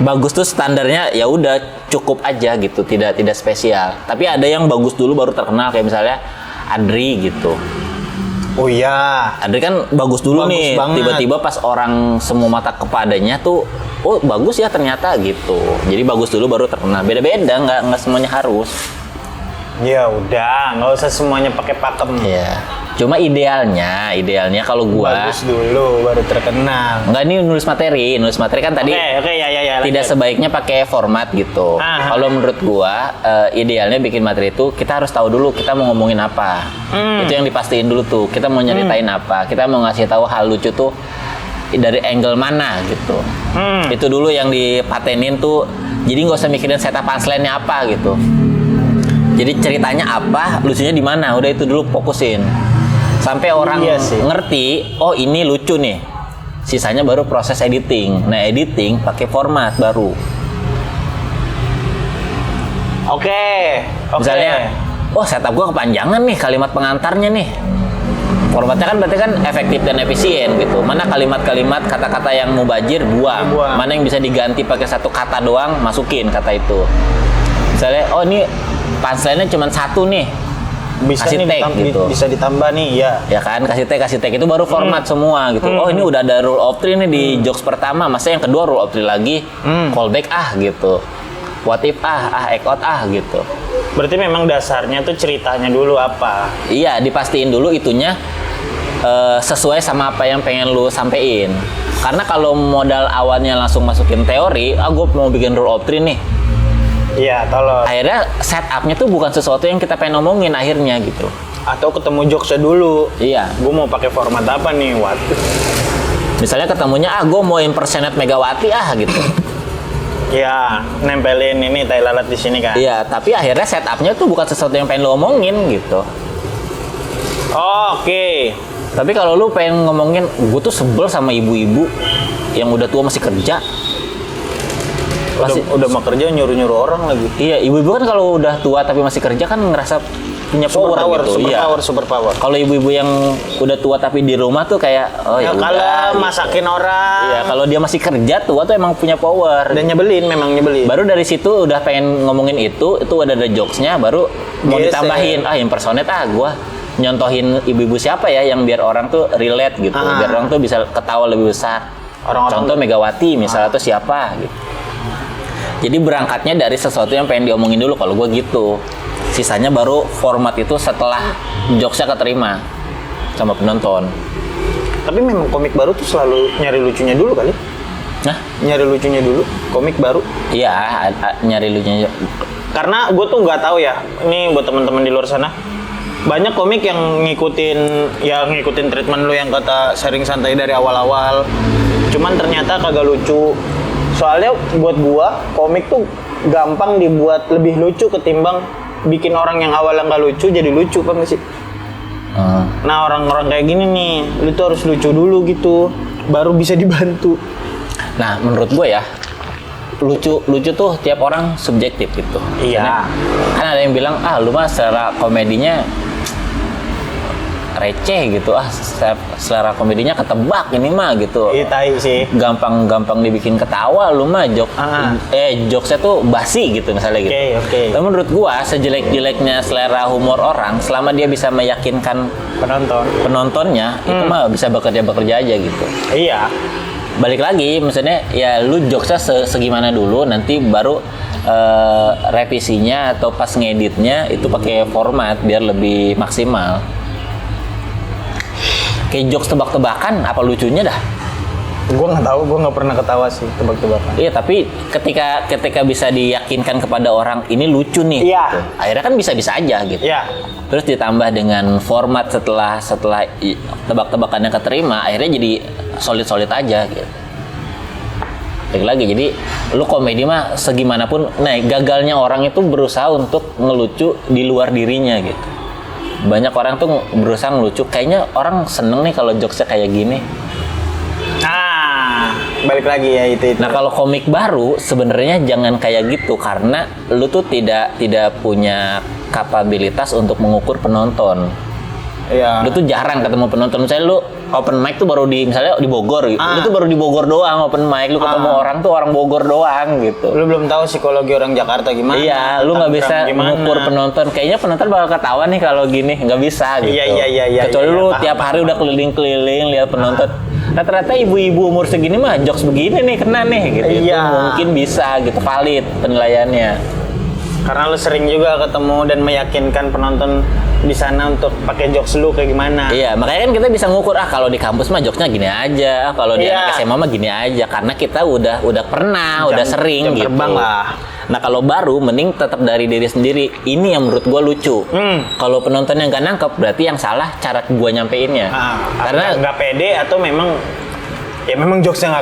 Bagus tuh standarnya ya udah cukup aja gitu, tidak spesial. Tapi ada yang bagus dulu baru terkenal, kayak misalnya Adri gitu. Oh iya, Adri kan bagus dulu bagus nih, banget. Tiba-tiba pas orang semua mata kepadanya tuh, oh bagus ya ternyata gitu. Jadi bagus dulu baru terkenal. Beda-beda, nggak semuanya harus. Ya udah, nggak usah semuanya pakai pakem. Iya. Cuma idealnya kalau gua bagus dulu baru terkenal. Enggak, ini nulis materi kan tadi. Ya, tidak sebaiknya pakai format gitu. Kalau menurut gua idealnya bikin materi itu kita harus tahu dulu kita mau ngomongin apa. Itu yang dipastiin dulu tuh. Kita mau nyeritain apa. Kita mau ngasih tahu hal lucu tuh dari angle mana gitu. Itu dulu yang dipatenin tuh. Jadi nggak usah mikirin setup punchline-nya apa gitu. Jadi ceritanya apa, lucunya di mana, udah itu dulu fokusin. Sampai orang ngerti, oh ini lucu nih. Sisanya baru proses editing. Nah, editing pakai format baru. Misalnya, setup gua kepanjangan nih kalimat pengantarnya nih. Formatnya kan berarti kan efektif dan efisien gitu. Mana kalimat-kalimat, kata-kata yang mubazir buang. Mana yang bisa diganti pakai satu kata doang, masukin kata itu. Misalnya, ini punchline-nya cuma satu nih. Bisa kasih nih tag gitu. Bisa ditambah nih, ya. Ya kan, kasih tag itu baru format semua gitu. Oh, ini udah ada rule of 3 nih di jokes pertama, masa yang kedua rule of 3 lagi. Callback gitu. What if act out gitu. Berarti memang dasarnya tuh ceritanya dulu apa? Iya, dipastiin dulu itunya sesuai sama apa yang pengen lu sampein. Karena kalau modal awalnya langsung masukin teori, gue mau bikin rule of 3 nih. Iya, tolol. Akhirnya setupnya tuh bukan sesuatu yang kita pengen ngomongin akhirnya gitu. Atau ketemu jokesnya dulu. Iya. Gue mau pakai format apa nih? Waduh. Misalnya ketemunya gue mau impersonate Megawati gitu. Ya, nempelin ini tai lalat di sini kan. Iya, tapi akhirnya setupnya tuh bukan sesuatu yang pengen lo omongin gitu. Oke. Tapi kalau lu pengen ngomongin, gue tuh sebel sama ibu-ibu yang udah tua masih kerja. Udah mau kerja nyuruh-nyuruh orang lagi. Iya, ibu-ibu kan kalau udah tua tapi masih kerja kan ngerasa punya power gitu. Super power. Kalau ibu-ibu yang udah tua tapi di rumah tuh kayak ya kalau masakin orang. Iya, kalau dia masih kerja tua tuh emang punya power. Dan memang nyebelin. Baru dari situ udah pengen ngomongin itu udah ada jokesnya, baru mau ditambahin impersonate gua nyontohin ibu-ibu siapa ya yang biar orang tuh relate gitu. Biar orang tuh bisa ketawa lebih besar. Contoh Megawati misalnya tuh siapa gitu. Jadi berangkatnya dari sesuatu yang pengen diomongin dulu kalau gue gitu. Sisanya baru format itu setelah jokesnya keterima sama penonton. Tapi memang komik baru tuh selalu nyari lucunya dulu kali. Nah, nyari lucunya dulu komik baru. Iya, nyari lucunya. Karena gue tuh nggak tahu ya. Ini buat teman-teman di luar sana. Banyak komik yang ngikutin treatment lu yang kata sharing santai dari awal-awal. Cuman ternyata kagak lucu. Soalnya buat gua komik tuh gampang dibuat lebih lucu ketimbang bikin orang yang awalnya nggak lucu jadi lucu, Pak sih? Nah orang-orang kayak gini nih, lu tuh harus lucu dulu gitu, baru bisa dibantu. Nah menurut gua ya, lucu tuh tiap orang subjektif gitu. Iya. Kan ada yang bilang lu mah secara komedinya receh gitu, selera komedinya ketebak ini mah gitu. Tai sih. Gampang dibikin ketawa lu mah jokesnya tuh basi gitu misalnya gitu. Oke. Tapi menurut gua sejelek-jeleknya selera humor orang, selama dia bisa meyakinkan penontonnya, itu mah bisa bekerja aja gitu. Iya. Balik lagi, misalnya ya lu jokesnya segimana dulu, nanti baru revisinya atau pas ngeditnya itu pakai format biar lebih maksimal. Kayak jokes tebak-tebakan, apa lucunya dah? Gue nggak tahu, gue nggak pernah ketawa sih tebak-tebakan. Iya, tapi ketika bisa diyakinkan kepada orang ini lucu nih, gitu. Akhirnya kan bisa-bisa aja gitu. Iya. Terus ditambah dengan format setelah tebak-tebakannya keterima, akhirnya jadi solid aja gitu. Lagi, jadi lu komedi mah segimanapun, gagalnya orang itu berusaha untuk ngelucu di luar dirinya gitu. Banyak orang tuh berusaha ngelucu, kayaknya orang seneng nih kalau jokesnya kayak gini. Balik lagi ya itu. Nah kalau komik baru sebenarnya jangan kayak gitu, karena lu tuh tidak punya kapabilitas untuk mengukur penonton. Iya. Lu tuh jarang ketemu penonton. Misalnya lu open mic tuh baru misalnya di Bogor gitu. Lu tuh baru di Bogor doang open mic. Lu ketemu orang tuh orang Bogor doang gitu. Lu belum tahu psikologi orang Jakarta gimana. Iya, lu nggak bisa mengukur penonton. Kayaknya penonton bakal ketawa nih kalau gini, nggak bisa gitu. Iya. Kecuali lu tiap hari udah keliling-keliling lihat penonton. Rata-rata ibu-ibu umur segini mah jokes begini nih kena nih gitu. Iya. Itu mungkin bisa gitu, valid penilaiannya. Karena lu sering juga ketemu dan meyakinkan penonton di sana untuk pakai jokes lu kayak gimana. Iya, makanya kan kita bisa ngukur kalau di kampus mah jokesnya gini aja, kalau di anak SMA mah gini aja, karena kita udah pernah, udah sering jam gitu. Terbang lah. Nah kalau baru mending tetap dari diri sendiri. Ini yang menurut gua lucu. Kalau penontonnya nggak nangkep, berarti yang salah cara gua nyampeinnya. Karena nggak pede atau memang jokesnya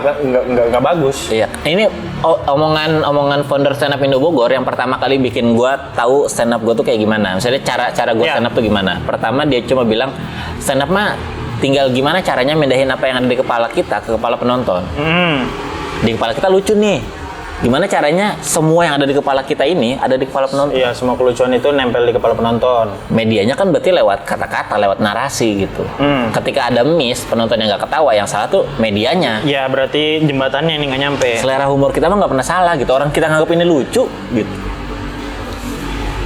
nggak bagus. Iya, ini omongan founder stand up Indo Bogor yang pertama kali bikin gua tahu stand up gua tuh kayak gimana. Misalnya cara gua stand up tuh gimana. Pertama dia cuma bilang stand up mah tinggal gimana caranya mindahin apa yang ada di kepala kita ke kepala penonton. Di kepala kita lucu nih. Gimana caranya semua yang ada di kepala kita ini ada di kepala penonton? Iya, semua kelucuan itu nempel di kepala penonton. Medianya kan berarti lewat kata-kata, lewat narasi gitu. Ketika ada miss, penonton yang nggak ketawa, yang salah tuh medianya. Ya, berarti jembatannya ini nggak nyampe. Selera humor kita mah nggak pernah salah gitu. Orang kita nganggap ini lucu gitu.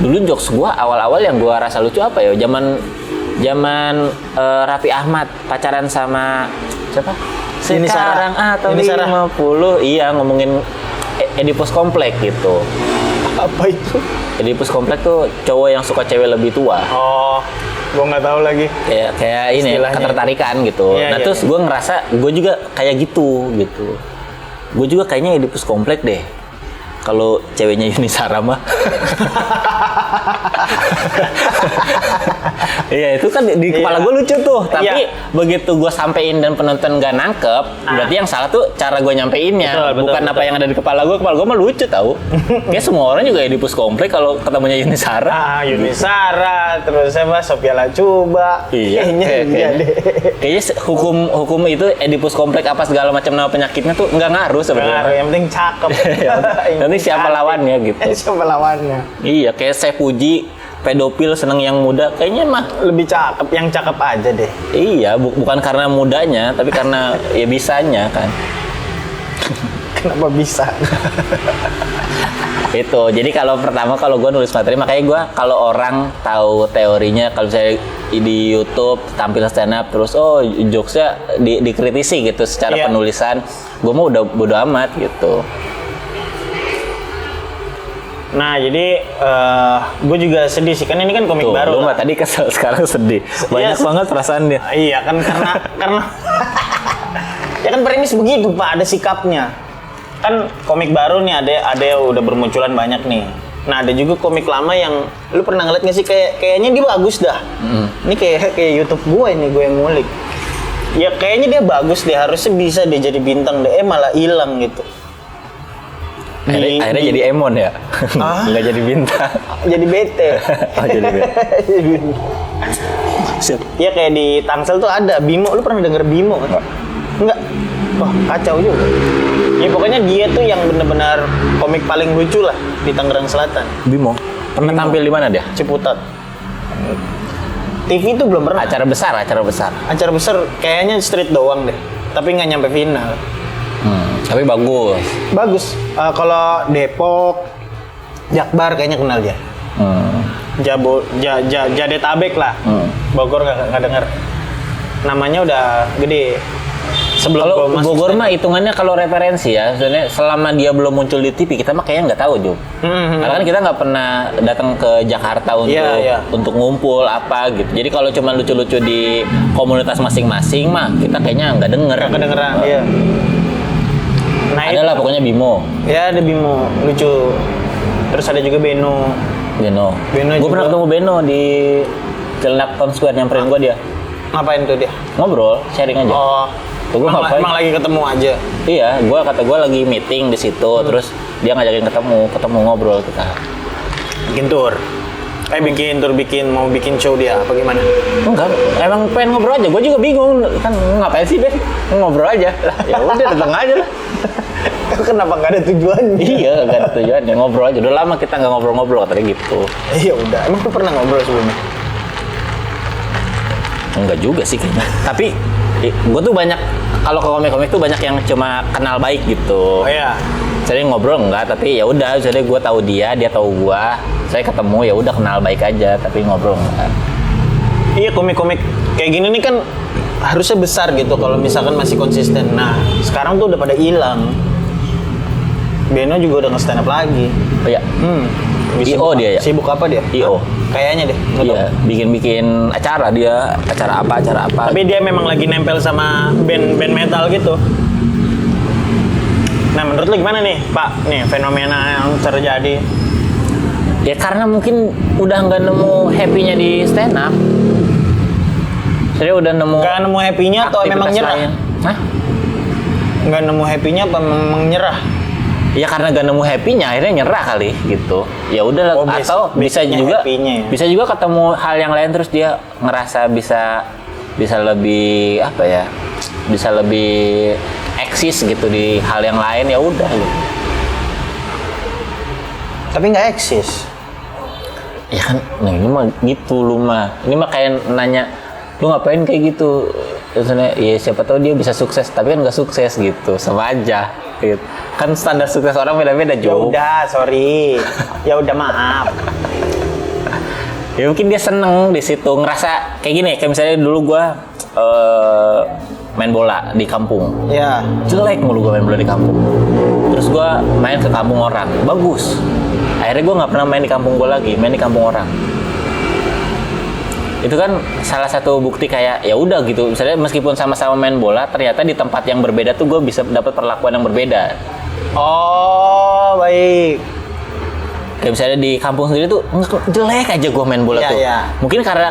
Dulu jokes gua awal-awal yang gua rasa lucu apa ya? Zaman Raffi Ahmad pacaran sama siapa? Sekarang atau 50. Iya, ngomongin Oedipus Kompleks gitu. Apa itu? Oedipus Kompleks tuh cowok yang suka cewek lebih tua. Oh, gue nggak tahu lagi. Kayak ini ketertarikan gitu. Iya, terus gue ngerasa gue juga kayak gitu. Gue juga kayaknya Oedipus Kompleks deh. kalau ceweknya Yuni Shara mah. Iya itu kan di kepala gue lucu tuh, tapi begitu gue sampein dan penonton gak nangkep, berarti yang salah tuh cara gue nyampeinnya, bukan apa yang ada di kepala gue mah lucu tau. Kayak semua orang juga Oedipus kompleks kalau ketemunya Yuni Shara. Yuni Shara, terus siapa? Sophia Latjuba. Kayaknya hukum itu Oedipus kompleks apa segala macam nama penyakitnya tuh nggak ngaruh sebenarnya. Yang penting cakep. Nanti siapa lawannya gitu. Siapa lawannya? Iya, kayak saya puji pedofil seneng yang muda, kayaknya mah lebih cakep, yang cakep aja deh. Iya, bukan karena mudanya, tapi karena ya bisanya kan. Kenapa bisa? Itu, jadi kalau gue nulis materi, makanya gue kalau orang tahu teorinya, kalau saya di YouTube tampil stand up terus jokesnya dikritisi gitu secara penulisan, gue mah udah bodo amat gitu. Nah, jadi gue juga sedih sih, kan ini kan komik baru. Lu mah tadi kesel, sekarang sedih. Banyak banget perasaannya. Iya kan, karena ya kan premis begitu Pak, ada sikapnya. Kan komik baru nih ada udah bermunculan banyak nih. Nah, ada juga komik lama yang lu pernah ngeliat nggak sih, kayaknya dia bagus dah. Ini kayak YouTube gue ini, gue yang ngulik. Ya kayaknya dia bagus deh, harusnya bisa dia jadi bintang deh, malah hilang gitu. Akhirnya jadi Emon ya? Nggak jadi bintang. Jadi bete. Jadi bete. Ya kayak di Tangsel tuh ada Bimo, lu pernah denger Bimo kan? Enggak. Wah, kacau juga. Ya pokoknya dia tuh yang benar-benar komik paling lucu lah di Tangerang Selatan. Bimo. Pernah tampil di mana dia? Ciputat. TV itu belum pernah. Acara besar. Acara besar kayaknya street doang deh. Tapi nggak nyampe final. Tapi bagus. Bagus. Kalau Depok, Jakbar kayaknya kenal dia. Jadetabek lah. Bogor nggak denger. Namanya udah gede. Kalau Bogor mah hitungannya kalau referensi ya, sebenarnya selama dia belum muncul di TV kita mah kayaknya nggak tahu Jum. Karena kan kita nggak pernah datang ke Jakarta untuk ngumpul apa gitu. Jadi kalau cuma lucu-lucu di komunitas masing-masing mah kita kayaknya nggak denger. Nggak kedengeran. Iya. Nah, ada lah pokoknya Bimo. Ya ada Bimo, lucu. Terus ada juga Beno. Gue pernah ketemu Beno di Cilandak Town Square, nyamperin gue dia. Ngapain tuh dia? Ngobrol, sharing aja. Tuh, emang lagi ketemu aja? Iya, gue lagi meeting di situ, terus dia ngajakin ketemu ngobrol kita. Bikin tour? Mau bikin show dia apa gimana? Enggak, emang pengen ngobrol aja. Gue juga bingung, kan ngapain sih Ben? Ngobrol aja. Ya udah datang aja lah. Kenapa nggak ada tujuan? Iya, nggak ada tujuan. Ya ngobrol aja. Udah lama kita nggak ngobrol katanya gitu. Iya udah. Emang tuh pernah ngobrol sebelumnya? Enggak juga sih kayaknya. Tapi gue tuh banyak, kalau ke komik-komik tuh banyak yang cuma kenal baik gitu. Oh iya. Saya ngobrol enggak, tapi ya udah, jadi gue tahu dia tahu gue. Saya ketemu ya udah kenal baik aja, tapi ngobrol enggak. Iya, komik-komik kayak gini nih kan harusnya besar gitu kalau misalkan masih konsisten. Nah, sekarang tuh udah pada hilang. Beno juga udah nge-stand up lagi. Oh iya. IO dia ya? Sibuk apa dia? IO. Kayaknya deh. Iya, bikin acara dia, acara apa. Tapi dia memang lagi nempel sama band metal gitu. Nah, menurut lu gimana nih, Pak? Nih, fenomena yang terjadi. Ya karena mungkin udah nggak nemu happy-nya di stand up. Jadi udah nemu. Nggak nemu happy-nya atau memang nyerah? Hah? Nggak nemu happy-nya apa memang nyerah? Ya karena gak nemu happy-nya akhirnya nyerah kali gitu. Ya udah atau bisa juga ketemu hal yang lain terus dia ngerasa bisa lebih apa ya? Bisa lebih eksis gitu di hal yang lain, ya udah gitu. Tapi nggak eksis. Ya kan, nah ini mah gitu lu mah. Ini mah kayak nanya, lu ngapain kayak gitu? Terusnya, ya siapa tahu dia bisa sukses, tapi kan nggak sukses gitu, sama aja. Gitu. Kan standar sukses orang beda-beda juga. Ya udah, sorry. Ya udah maaf. Ya mungkin dia seneng di situ, ngerasa kayak gini, kayak misalnya dulu gua main bola di kampung. Ya. Jelek mulu gua main bola di kampung. Terus gua main ke kampung orang, bagus. Akhirnya gua nggak pernah main di kampung gua lagi, main di kampung orang. Itu kan salah satu bukti kayak ya udah gitu. Misalnya meskipun sama-sama main bola, ternyata di tempat yang berbeda tuh gue bisa dapat perlakuan yang berbeda. Oh, baik. Kayak misalnya di kampung sendiri tuh jelek aja gue main bola Iya, tuh. iya. Mungkin karena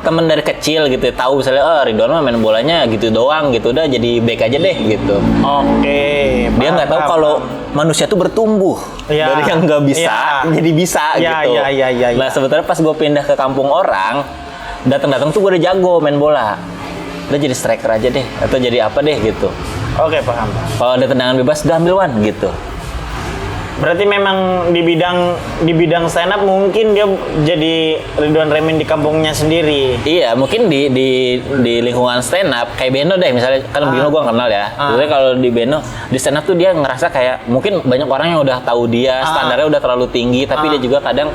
temen dari kecil gitu tahu misalnya Ridwan mah main bolanya gitu doang gitu, udah jadi back aja deh gitu. Oke. Dia nggak tahu kalau manusia tuh bertumbuh Iya. dari yang nggak bisa Iya. jadi bisa Iya, gitu. iya. Nah sebetulnya pas gue pindah ke kampung orang, datang tuh gue udah jago main bola. Udah jadi striker aja deh atau jadi apa deh gitu. Oke, paham. Kalau ada tendangan bebas udah ambil one gitu. Berarti memang di bidang stand up mungkin dia jadi Ridwan Remin di kampungnya sendiri. Iya, mungkin di lingkungan stand up kayak Beno deh misalnya, kan Beno gua nggak kenal ya. Jadi kalau di Beno di stand up tuh dia ngerasa kayak mungkin banyak orang yang udah tahu dia, standarnya udah terlalu tinggi, tapi dia juga kadang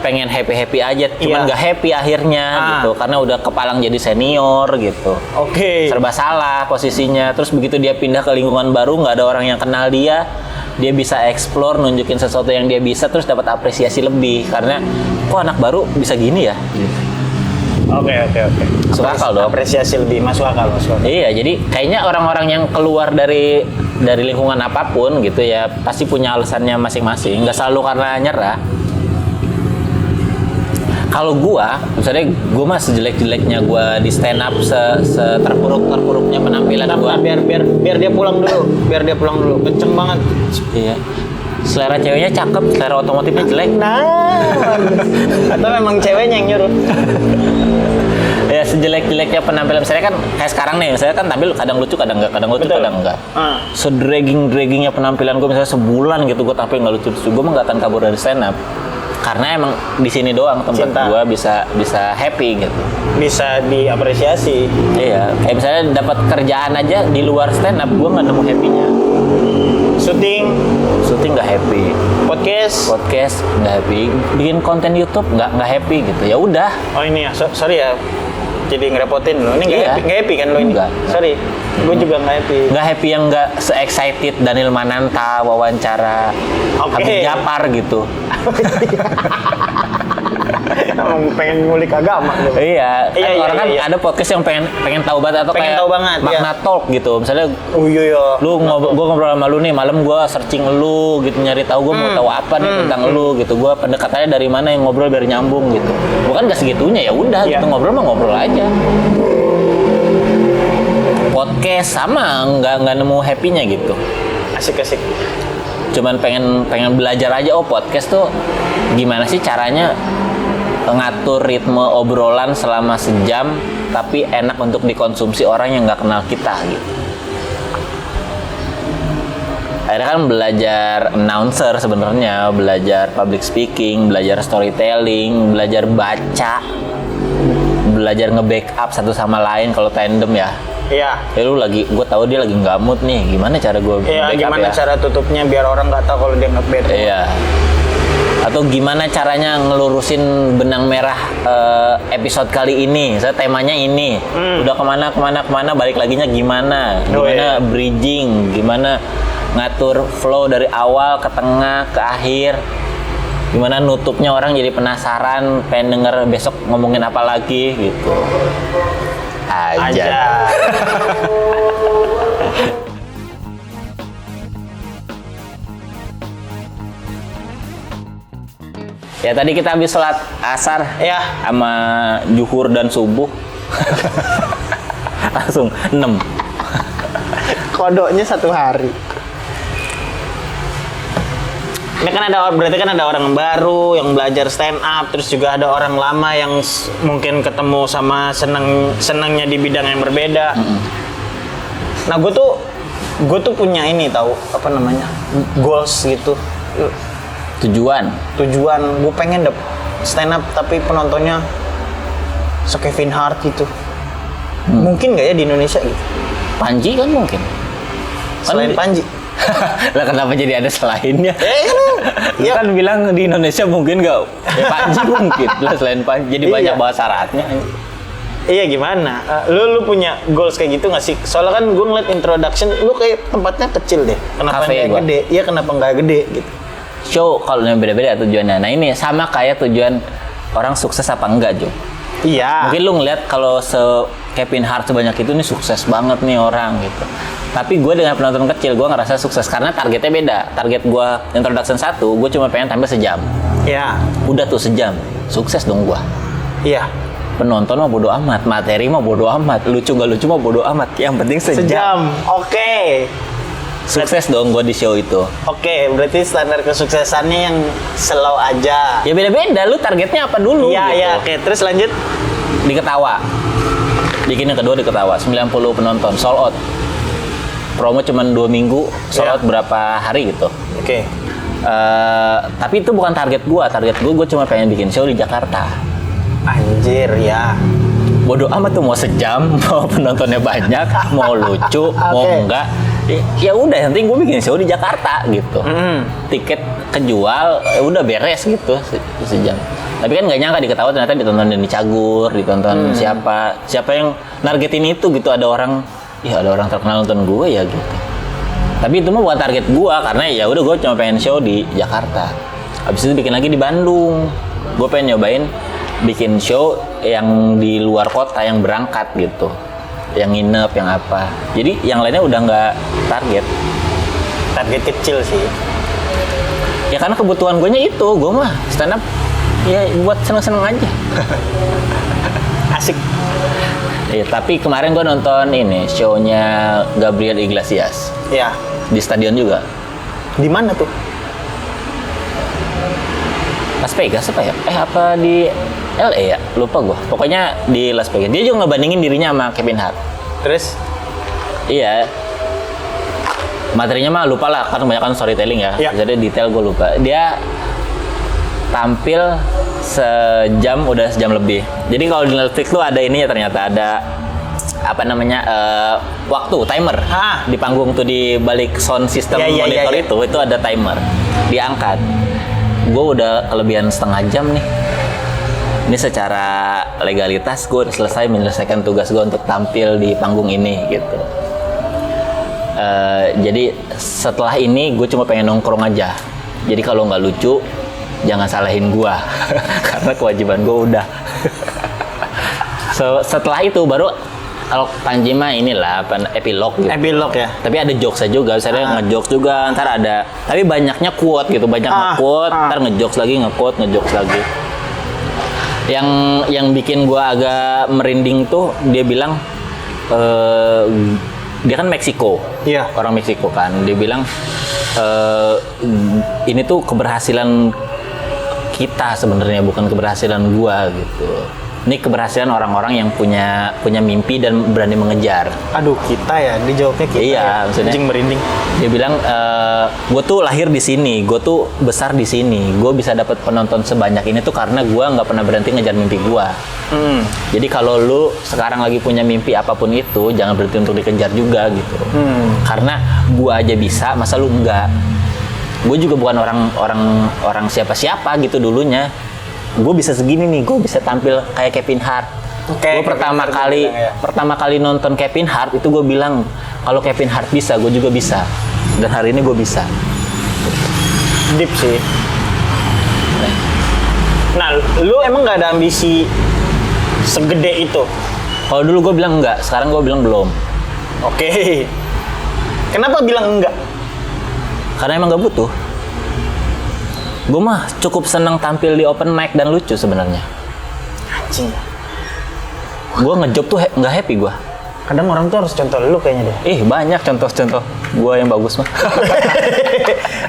pengen happy aja, cuman nggak happy akhirnya gitu, karena udah kepalang jadi senior gitu. Oke. Serba salah posisinya. Terus begitu dia pindah ke lingkungan baru, nggak ada orang yang kenal dia bisa explore, nunjukin sesuatu yang dia bisa, terus dapat apresiasi lebih karena kok anak baru bisa gini ya. Oke. Masuk akal dong. Apresiasi lebih masuk akal. Iya, jadi kayaknya orang-orang yang keluar dari lingkungan apapun gitu ya pasti punya alasannya masing-masing, nggak selalu karena nyerah. Kalau gua, misalnya gua mah sejelek-jeleknya gua di stand up, seterpuruk-terpuruknya penampilan gua. Biar dia pulang dulu. Kenceng banget. Iya. Selera ceweknya cakep, selera otomotifnya jelek. Nah. Atau memang ceweknya yang nyuruh. Ya sejelek-jeleknya penampilan misalnya kan kayak sekarang nih, misalnya kan tampil kadang lucu, kadang lucu, Betul. kadang enggak. Sedraggingnya penampilan gua misalnya sebulan gitu gua tampil nggak lucu, gua mah nggak akan kabur dari stand up. Karena emang di sini doang tempat gua bisa happy gitu. Bisa diapresiasi. Iya, kayak misalnya dapat kerjaan aja di luar stand up, gua nggak nemu happy-nya. Syuting nggak happy, podcast nggak happy, bikin konten YouTube nggak happy gitu. Ya udah. Oh ini ya, sorry ya. Jadi ngerepotin lo. Ini nggak happy kan lo ini? Enggak. Sorry, gue juga nggak happy. Nggak happy yang nggak se-excited Daniel Mananta wawancara Habib Japar gitu. Emang pengen ngulik agama lo. Iya, orang kan ada podcast yang pengen tahu banget atau pengen kayak tahu banget, makna talk gitu. Misalnya iya. lu gua ngobrol sama lu nih malam, gua searching lu gitu, nyari tahu gua mau tahu apa nih tentang lu gitu. Gua pendekatannya dari mana yang ngobrol biar nyambung gitu. Bukan gak segitunya, ya udah gitu, ngobrol mah ngobrol aja. Podcast sama nggak nemu happy-nya gitu. Asik. Cuman pengen belajar aja, podcast tuh gimana sih caranya ngatur ritme obrolan selama sejam tapi enak untuk dikonsumsi orang yang nggak kenal kita gitu. Akhirnya kan belajar announcer sebenarnya, belajar public speaking, belajar storytelling, belajar baca, belajar nge-backup satu sama lain kalau tandem ya. Iya. Gue tahu dia lagi nggak mood nih, gimana cara gue Iya, gimana cara tutupnya biar orang nggak tahu kalau dia nge-bad. Iya. Atau gimana caranya ngelurusin benang merah episode kali ini. Saya temanya ini. Udah kemana, balik laginya gimana? Gimana bridging, gimana ngatur flow dari awal ke tengah ke akhir. Gimana nutupnya orang jadi penasaran, pengen denger besok ngomongin apa lagi gitu. Aja. Ya tadi kita habis sholat asar ya sama zuhur dan subuh. Langsung 6. Kodoknya 1 hari. Ini kan berarti kan ada orang baru yang belajar stand up, terus juga ada orang lama yang mungkin ketemu sama senangnya di bidang yang berbeda. Nah, gue tuh punya ini tahu apa namanya, goals gitu. Tujuan Gue pengen stand up tapi penontonnya Kevin Hart gitu. Mungkin nggak ya di Indonesia gitu? Panji kan mungkin. Selain Panji. Lah kenapa jadi ada selainnya? Lu Ya. kan bilang di Indonesia mungkin nggak. Ya Panji mungkin. Lah selain Panji jadi banyak bahasa syaratnya. Iya gimana? Lu punya goals kayak gitu nggak sih? Soalnya kan gue ngeliat introduction, lu kayak tempatnya kecil deh. Kenapa nggak gede? Iya kenapa nggak gede gitu? Show kalau yang beda-beda tujuannya. Nah ini sama kayak tujuan orang sukses apa enggak, Jo? Iya. Mungkin lu ngeliat kalau Kevin Hart sebanyak itu nih sukses banget nih orang gitu. Tapi gue dengan penonton kecil, gue ngerasa sukses karena targetnya beda. Target gue introduction 1, gue cuma pengen tampil sejam. Iya. Udah tuh sejam, sukses dong gue. Iya. Penonton mah bodo amat, materi mah bodo amat, lucu gak lucu mah bodo amat. Yang penting sejam. Oke. Sukses dong gue di show itu. Oke, berarti standar kesuksesannya yang slow aja. Ya beda-beda, lu targetnya apa dulu? Iya, gitu. iya. Oke, terus lanjut. Di Ketawa. Bikin yang kedua di Ketawa, 90 penonton, sold out. Promo cuma 2 minggu, sold out berapa hari gitu. Oke. Tapi itu bukan target gue cuma pengen bikin show di Jakarta. Anjir, ya. Bodoh amat tuh mau sejam, mau penontonnya banyak, mau lucu, mau enggak. Ya udah, yang penting gue bikin show di Jakarta gitu. Tiket kejual, udah beres gitu sejam. Tapi kan nggak nyangka di Ketawa ternyata ditonton Denny Cagur, ditonton siapa yang nargetin itu gitu. Ada orang terkenal nonton gue ya gitu. Tapi itu mah bukan target gue karena ya udah gue cuma pengen show di Jakarta. Habis itu bikin lagi di Bandung. Gue pengen nyobain bikin show yang di luar kota yang berangkat gitu. Yang nginep, yang apa. Jadi yang lainnya udah nggak target. Target kecil sih. Ya karena kebutuhan gue itu, gue mah stand up ya buat seneng-seneng aja. Asik. Ya, tapi kemarin gue nonton ini show-nya Gabriel Iglesias. Ya. Di stadion juga. Di mana tuh? Las Vegas apa ya? Apa di LA ya? Lupa gue. Pokoknya di Las Vegas. Dia juga ngebandingin dirinya sama Kevin Hart. Terus? Iya. Materinya mah lupa lah, kan kebanyakan storytelling ya. Jadi detail gue lupa. Dia tampil udah sejam lebih. Jadi kalau di Netflix tuh ada ininya ternyata ada waktu timer di panggung tuh di balik sound system monitor itu ada timer diangkat. Gue udah kelebihan setengah jam nih. Ini secara legalitas gue udah selesai menyelesaikan tugas gue untuk tampil di panggung ini gitu. Jadi setelah ini gue cuma pengen nongkrong aja. Jadi kalau nggak lucu jangan salahin gue karena kewajiban gue udah. Setelah itu baru kalau Panji mah inilah epilog gitu. Epilog ya. Tapi ada jokesnya juga, misalnya ngejokes juga, ntar ada. Tapi banyaknya quote gitu, banyak nge-quote, ntar ngejokes lagi, ngejokes lagi. Yang bikin gua agak merinding tuh dia bilang dia kan Meksiko. Iya. Orang Meksiko kan. Dia bilang ini tuh keberhasilan kita sebenarnya bukan keberhasilan gua gitu. Ini keberhasilan orang-orang yang punya mimpi dan berani mengejar. Aduh, kita ya, dijawabnya kita. Iya, ya. maksudnya. Anjing merinding. Dia bilang, gue tuh lahir di sini, gue tuh besar di sini, gue bisa dapat penonton sebanyak ini tuh karena gue nggak pernah berhenti ngejar mimpi gue. Jadi kalau lu sekarang lagi punya mimpi apapun itu, jangan berhenti untuk dikejar juga gitu. Karena gue aja bisa, masa lu enggak? Gue juga bukan orang siapa-siapa gitu dulunya. Gue bisa segini nih, gue bisa tampil kayak Kevin Hart. Gue pertama kali nonton Kevin Hart itu gue bilang kalau Kevin Hart bisa, gue juga bisa. Dan hari ini gue bisa. Deep sih. Nah, lu emang nggak ada ambisi segede itu? Kalau dulu gue bilang enggak, sekarang gue bilang belum. Oke. Kenapa bilang enggak? Karena emang nggak butuh. Gue mah cukup seneng tampil di open mic dan lucu sebenarnya. Anjing. Gue ngejob tuh nggak happy gue. Kadang orang tuh harus contoh lu kayaknya deh. Banyak contoh-contoh gue yang bagus mah.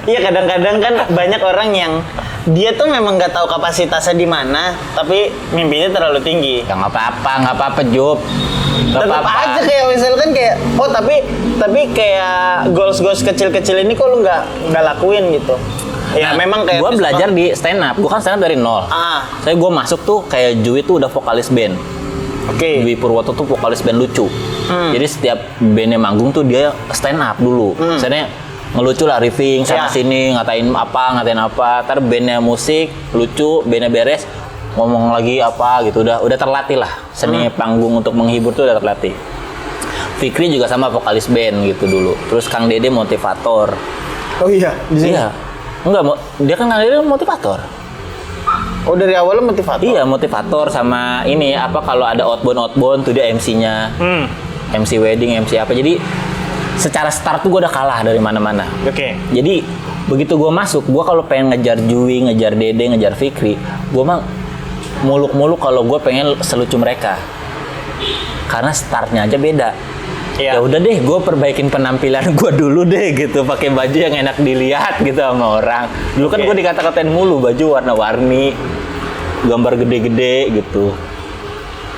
Iya, kadang-kadang kan banyak orang yang dia tuh memang nggak tahu kapasitasnya di mana, tapi mimpinya terlalu tinggi. Ya nggak apa-apa Job. Tetap aja kayak misalkan kayak tapi kayak goals kecil-kecil ini kok lu nggak lakuin gitu. Ya memang kayak gue belajar di stand up. Gue kan stand up dari nol. Saya gue masuk tuh kayak Jui tuh udah vokalis band. Oke. Dwi Purwoto tuh vokalis band lucu. Jadi setiap bandnya manggung tuh dia stand up dulu. Misalnya ngelucu lah, riffing sana sini, ngatain apa. Ntar bandnya musik lucu, bandnya beres ngomong lagi apa gitu. Udah terlatih lah. Seni panggung untuk menghibur tuh udah terlatih. Fikri juga sama vokalis band gitu dulu. Terus Kang Dede motivator. Oh iya, di sini. Iya. Enggak, dia kan Kang Dede motivator. Oh, dari awalnya motivator? Iya, motivator sama ini apa kalau ada outbound tuh dia MC-nya. MC wedding, MC apa. Jadi secara start tuh gue udah kalah dari mana-mana. Oke. Jadi begitu gue masuk, gue kalau pengen ngejar Jui, ngejar Dede, ngejar Fikri, gue mah muluk-muluk kalau gue pengen selucu mereka. Karena startnya aja beda. Iya. Ya udah deh, gue perbaikin penampilan gue dulu deh gitu, pakai baju yang enak dilihat gitu sama orang. Dulu kan gue dikata-katain mulu baju warna-warni, gambar gede-gede gitu.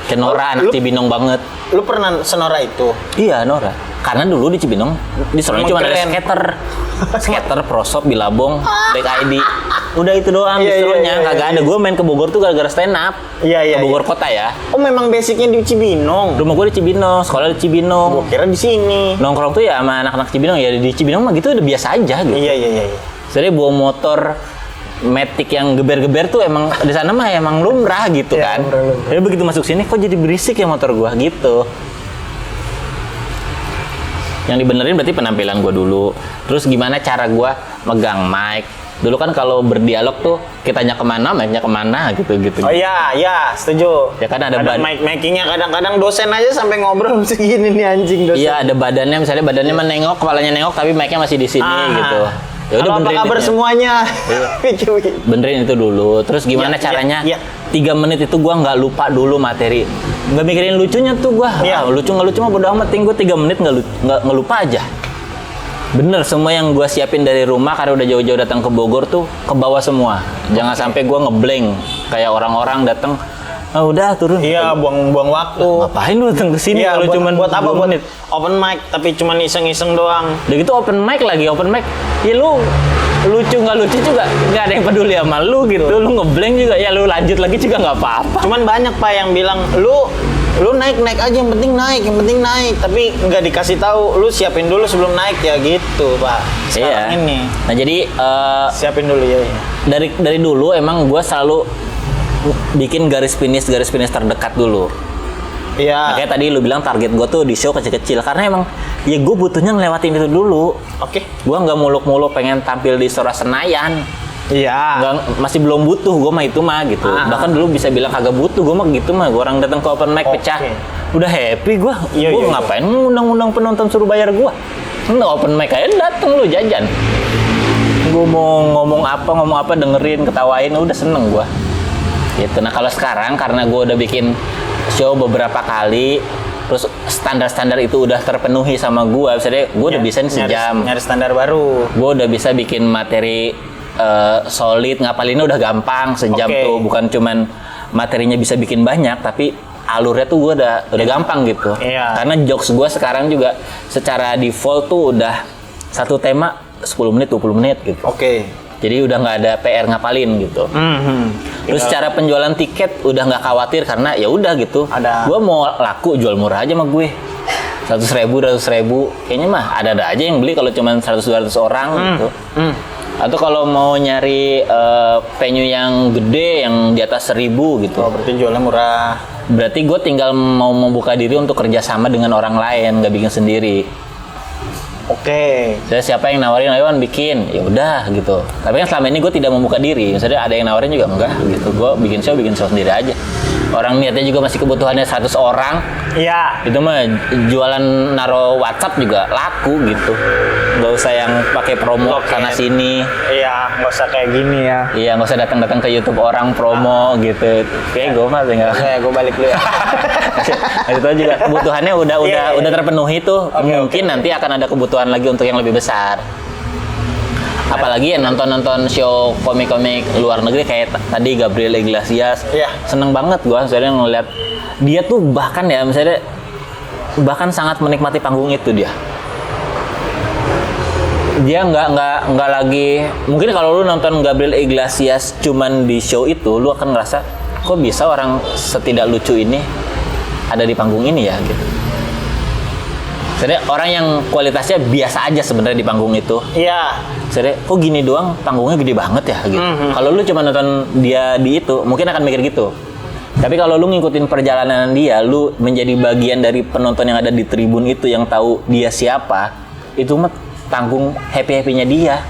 Kayak Nora, anak Cibinong banget. Lu pernah senora itu? Iya, Nora. Karena dulu di Cibinong, di Solo cuma ada keren. skater, prosop, bilabong, back ID. Udah itu doang di Solonya, kagak ada. Gue main ke Bogor tuh gara-gara stand up. Iya. Ke Bogor kota ya. Oh, memang basicnya di Cibinong. Rumah gue di Cibinong, sekolah di Cibinong. Gua kira di sini. Nongkrong tuh ya sama anak-anak Cibinong, ya di Cibinong mah gitu udah biasa aja gitu. Iya. Jadi bawa motor Matic yang geber-geber tuh emang di sana mah emang lumrah gitu Iya, kan. lumrah. Jadi begitu masuk sini kok jadi berisik ya motor gua gitu. Yang dibenerin berarti penampilan gua dulu. Terus gimana cara gua megang mic. Dulu kan kalau berdialog tuh kitanya kemana, mic-nya kemana gitu-gitu. Oh iya, setuju. Ya kan ada mic makingnya kadang-kadang dosen aja sampai ngobrol segini nih anjing dosen. Iya, ada badannya, misalnya badannya menengok, kepalanya nengok tapi mic-nya masih di sini gitu. Ya udah apa kabar itu. semuanya? Benerin itu dulu. Terus gimana caranya? 3 menit itu gua nggak lupa dulu materi. Nggak mikirin lucunya tuh gua. Iya. Lucu nggak lucu mah bodo amat. Gue 3 menit nggak lupa aja. Bener, semua yang gua siapin dari rumah karena udah jauh-jauh datang ke Bogor tuh ke bawah semua. Jangan sampai gua ngeblank kayak orang-orang datang. Udah turun. Iya, buang waktu. Ngapain lu datang ke sini Iya, kalau cuman buat apa? 2 Buat menit? open mic tapi cuman iseng-iseng doang. Udah gitu open mic. Ya lu lucu nggak lucu juga nggak ada yang peduli sama lu gitu. Lu ngeblank juga ya lu lanjut lagi juga nggak apa-apa. Cuman banyak Pak yang bilang lu naik aja, yang penting naik, tapi nggak dikasih tahu lu siapin dulu sebelum naik ya gitu Pak. Sekarang ini. Nah jadi Siapin dulu ya. dari dulu emang gue selalu bikin garis finish terdekat dulu. Iya. Makanya tadi lu bilang target gue tuh di show kecil-kecil karena emang ya gue butuhnya ngelewatin itu dulu. Oke. Gue nggak muluk-muluk pengen tampil di Istora Senayan. Iya. Masih belum butuh gue mah itu mah gitu. Bahkan dulu bisa bilang kagak butuh gue mah gitu mah. Gue orang datang ke open mic pecah. Udah happy gue. Iya, Gue ngapain ngundang-undang penonton suruh bayar gue? Nggak open mic aja dateng lu jajan. Gue mau ngomong apa dengerin, ketawain udah seneng gue. Gitu. Nah kalau sekarang karena gue udah bikin show beberapa kali, terus standar-standar itu udah terpenuhi sama gue. Misalnya gue udah bisa sejam. Nyari standar baru. Gue udah bisa bikin materi solid, ngapalinnya udah gampang sejam tuh. Bukan cuman materinya bisa bikin banyak, tapi alurnya tuh gue udah gampang gitu. Iya. Karena jokes gue sekarang juga secara default tuh udah satu tema 10 menit, 20 menit gitu. Oke. Jadi udah nggak ada PR ngapalin gitu. Terus secara penjualan tiket udah nggak khawatir karena ya udah gitu. Gue mau laku jual murah aja sama gue. 100.000, 200.000. Kayaknya mah ada aja yang beli kalau cuma 100-200 orang gitu. Atau kalau mau nyari venue yang gede yang di atas 1.000 gitu. Oh, berarti jualnya murah. Berarti gue tinggal mau membuka diri untuk kerjasama dengan orang lain, nggak bikin sendiri. Oke. Jadi siapa yang nawarin, ayo bikin, ya udah gitu. Tapi kan selama ini gue tidak membuka diri. Misalnya ada yang nawarin juga enggak gitu. Gue bikin show sendiri aja. Orang niatnya juga masih kebutuhannya 100 orang. Iya. Itu mah jualan naro WhatsApp juga laku gitu. Nggak usah yang pakai promo sana sini. Iya, nggak usah kayak gini ya. Iya, nggak usah datang ke YouTube orang promo gitu. Kayak gue mah tinggal. Gue balik dulu ya. Itu juga kebutuhannya udah terpenuhi tuh. Mungkin nanti akan ada kebutuhan lagi untuk yang lebih besar. Apalagi ya nonton show komik-komik luar negeri kayak tadi Gabriel Iglesias. Iya. Seneng banget gua misalnya ngeliat dia tuh bahkan sangat menikmati panggung itu dia. Dia nggak lagi, mungkin kalau lu nonton Gabriel Iglesias cuman di show itu lu akan ngerasa kok bisa orang setidak lucu ini ada di panggung ini ya gitu. Jadi orang yang kualitasnya biasa aja sebenarnya di panggung itu. Iya. Jadi kok gini doang panggungnya gede banget ya gitu. Kalau lu cuma nonton dia di itu mungkin akan mikir gitu. Tapi kalau lu ngikutin perjalanan dia, lu menjadi bagian dari penonton yang ada di tribun itu yang tahu dia siapa, itu mah panggung happy-happynya dia.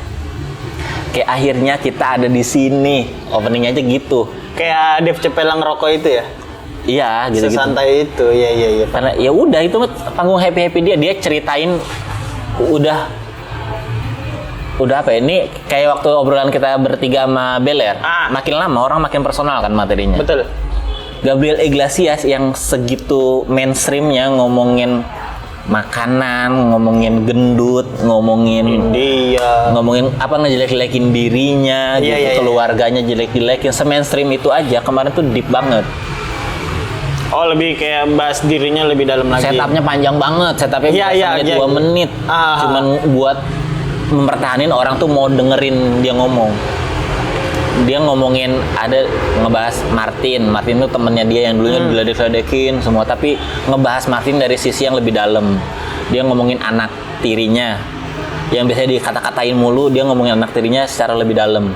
Kayak akhirnya kita ada di sini. Openingnya aja gitu. Kayak Dev Chappelle ngerokok itu ya. Iya, gitu-gitu. Sesantai itu, iya. Karena ya udah itu panggung happy dia ceritain udah apa ya? Ini kayak waktu obrolan kita bertiga sama Beler. Makin lama orang makin personal kan materinya. Betul. Gabriel Iglesias yang segitu mainstreamnya ngomongin makanan, ngomongin gendut, ngomongin Dia ngomongin apa ngejelek-jelekin dirinya, Iya. keluarganya jelek-jelekin, se-mainstream itu aja. Kemarin tuh deep banget. Oh, lebih kayak bahas dirinya lebih dalam lagi. Setupnya panjang banget, setupnya Iya, bisa 2 menit. Cuman buat mempertahanin orang tuh mau dengerin dia ngomong. Dia ngomongin ada ngebahas Martin tuh temennya dia yang dulunya diledek-ledekin semua, tapi ngebahas Martin dari sisi yang lebih dalam. Dia ngomongin anak tirinya yang biasanya dikata-katain mulu, dia ngomongin anak tirinya secara lebih dalam.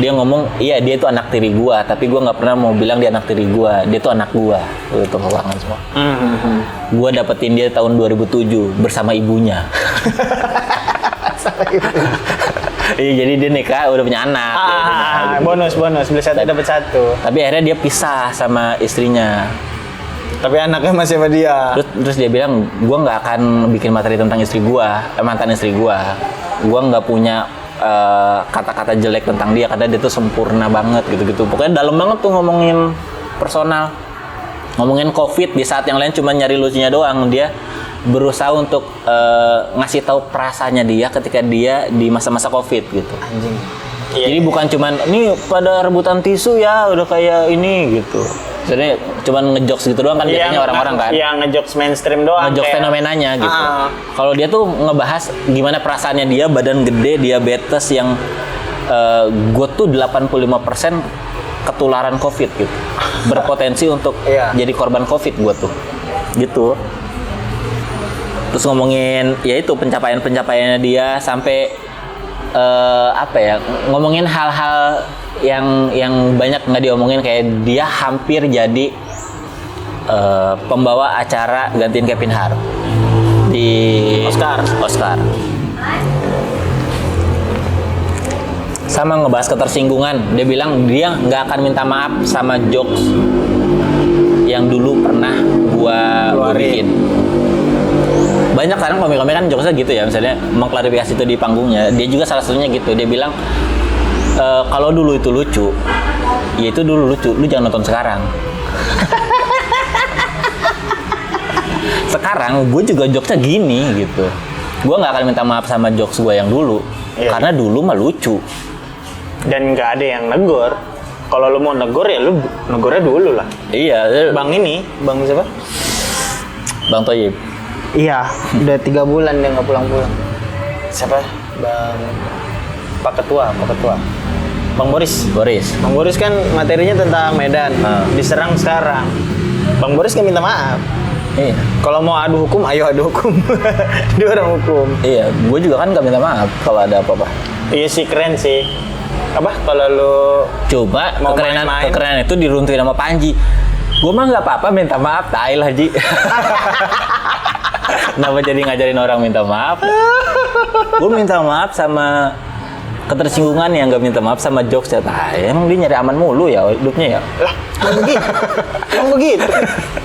Dia ngomong, iya dia itu anak tiri gua, tapi gua nggak pernah mau bilang dia anak tiri gua, dia itu anak gua. Itu keuangan semua. Gua dapetin dia tahun 2007 bersama ibunya. Iya, jadi dia nikah udah punya anak. Bonus beli satu dapat satu. Tapi akhirnya dia pisah sama istrinya. Tapi anaknya masih sama dia. Terus dia bilang, gua nggak akan bikin materi tentang istri gua, mantan istri gua. Gua nggak punya kata-kata jelek tentang dia karena dia tuh sempurna banget gitu-gitu. Pokoknya dalam banget tuh ngomongin personal. Ngomongin COVID di saat yang lain cuma nyari lucunya doang. Dia berusaha untuk ngasih tahu perasaannya dia ketika dia di masa-masa COVID gitu. Anjing. Jadi bukan cuman nih pada rebutan tisu ya udah kayak ini gitu. Jadi cuman ngejokes gitu doang kan biasanya orang-orang kan. Yang ngejokes mainstream doang. Ngejokes fenomenanya gitu. Kalau dia tuh ngebahas gimana perasaannya dia, badan gede, diabetes yang gue tuh 85% ketularan COVID gitu. Berpotensi untuk jadi korban COVID gue tuh. Gitu. Terus ngomongin ya itu pencapaiannya dia sampai apa ya, ngomongin hal-hal yang banyak nggak diomongin, kayak dia hampir jadi pembawa acara gantiin Kevin Hart di Oscar. Sama ngebahas ketersinggungan, dia bilang dia nggak akan minta maaf sama jokes yang dulu pernah gua bikin. Banyak sekarang komik-komik kan jokesnya gitu ya, misalnya mengklarifikasi itu di panggungnya. Dia juga salah satunya gitu, dia bilang kalau dulu itu lucu, ya itu dulu lucu, lu jangan nonton sekarang. Sekarang gue juga jokesnya gini gitu, gue nggak akan minta maaf sama jokes gue yang dulu, karena dulu mah lucu dan nggak ada yang negor. Kalau lu mau negor ya lu negornya dulu lah. Iya. Bang siapa? Bang Toyib. Iya, udah 3 bulan dia nggak pulang-pulang. Siapa? Pak Ketua. Bang Boris. Bang Boris kan materinya tentang Medan. Diserang sekarang. Bang Boris nggak minta maaf. Iya. Kalau mau adu hukum, ayo adu hukum. Dia orang hukum. Iya, gue juga kan nggak minta maaf kalau ada apa-apa. Iya sih, keren sih. Apa? Kalau lu coba mau kekerenan itu diruntuhin sama Panji. Gue mah nggak apa-apa minta maaf, tai lah Ji. Kenapa jadi ngajarin orang minta maaf? Gue minta maaf sama ketersinggungan yang nggak minta maaf sama jokes ya. Emang dia nyari aman mulu ya hidupnya ya? Lah, emang begitu.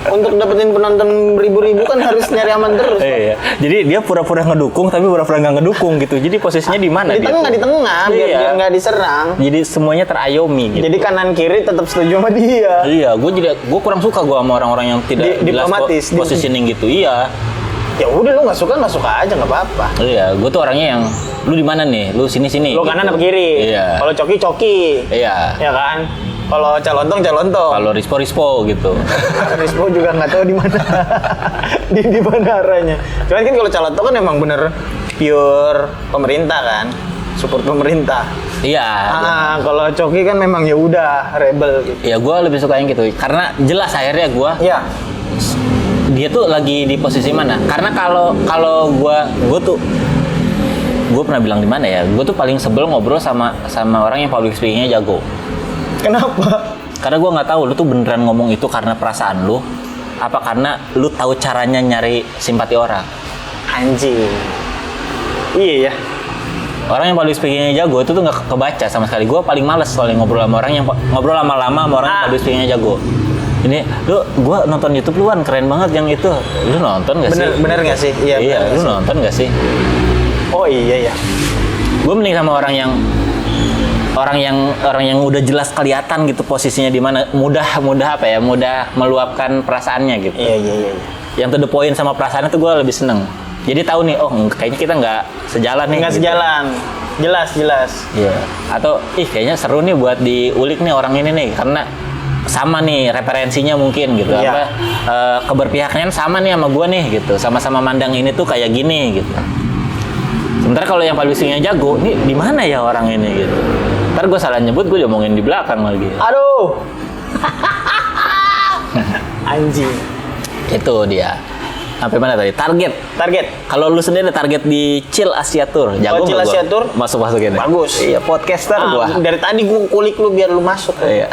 Untuk dapetin penonton ribu-ribu kan harus nyari aman terus. Iya. Jadi dia pura-pura ngedukung tapi pura-pura nggak ngedukung gitu. Jadi posisinya di mana? Di tengah, biar nggak diserang. Jadi semuanya terayomi gitu. Jadi kanan kiri tetap setuju sama dia. Iya, gue kurang suka sama orang-orang yang tidak diplomatis positioning gitu. Iya. Ya udah, lu nggak suka aja, nggak apa-apa. Iya, gue tuh orangnya yang lu di mana nih? Lu sini. Lu kanan apa kiri? Iya. Kalau coki. Iya. Ya kan? Kalau calontong. Kalau rispo gitu. Rispo juga nggak tahu di mana. di mana arahnya. Cuman kan kalau calontong kan emang bener pure pemerintah kan, support pemerintah. Iya. Kalau coki kan memang ya udah rebel gitu. Ya gue lebih suka yang gitu karena jelas akhirnya gue. Iya. Dia tuh lagi di posisi mana? Karena kalau gue pernah bilang di mana ya? Gue tuh paling sebel ngobrol sama orang yang public speaking-nya jago. Kenapa? Karena gue nggak tahu lu tuh beneran ngomong itu karena perasaan lu, apa karena lu tahu caranya nyari simpati orang. Anjing. Iya ya. Orang yang public speaking-nya jago itu tuh nggak kebaca sama sekali. Gue paling males soalnya ngobrol sama orang yang ngobrol lama-lama sama orang yang public speaking-nya jago. ini gua nonton YouTube lu kan keren banget yang itu. Lu nonton gak sih? Bener nggak sih? Iya, lu nonton gak sih? Oh iya ya. Gue mending sama orang yang udah jelas kelihatan gitu posisinya di mana, mudah meluapkan perasaannya gitu. Iya. Yang to the point sama perasaannya tuh gue lebih seneng. Jadi tahu nih, kayaknya kita nggak sejalan nih. Nggak gitu. sejalan. Jelas. Iya. Atau kayaknya seru nih buat diulik nih orang ini nih karena sama nih referensinya mungkin gitu. Iya. Keberpihakan sama nih sama gue nih gitu. Sama-sama mandang ini tuh kayak gini gitu. Sementara kalau yang publishingnya jago, nih di mana ya orang ini gitu. Ntar gue salah nyebut, gue diomongin di belakang lagi. Aduh. Anjing. Itu dia. Sampai mana tadi? Target. Kalau lu sendiri target di Chill Asia Tour, jago Chill Asia Tour masuk-masukin. Bagus. Iya, podcaster gua. Dari tadi gua kulik lu biar lu masuk. Iya.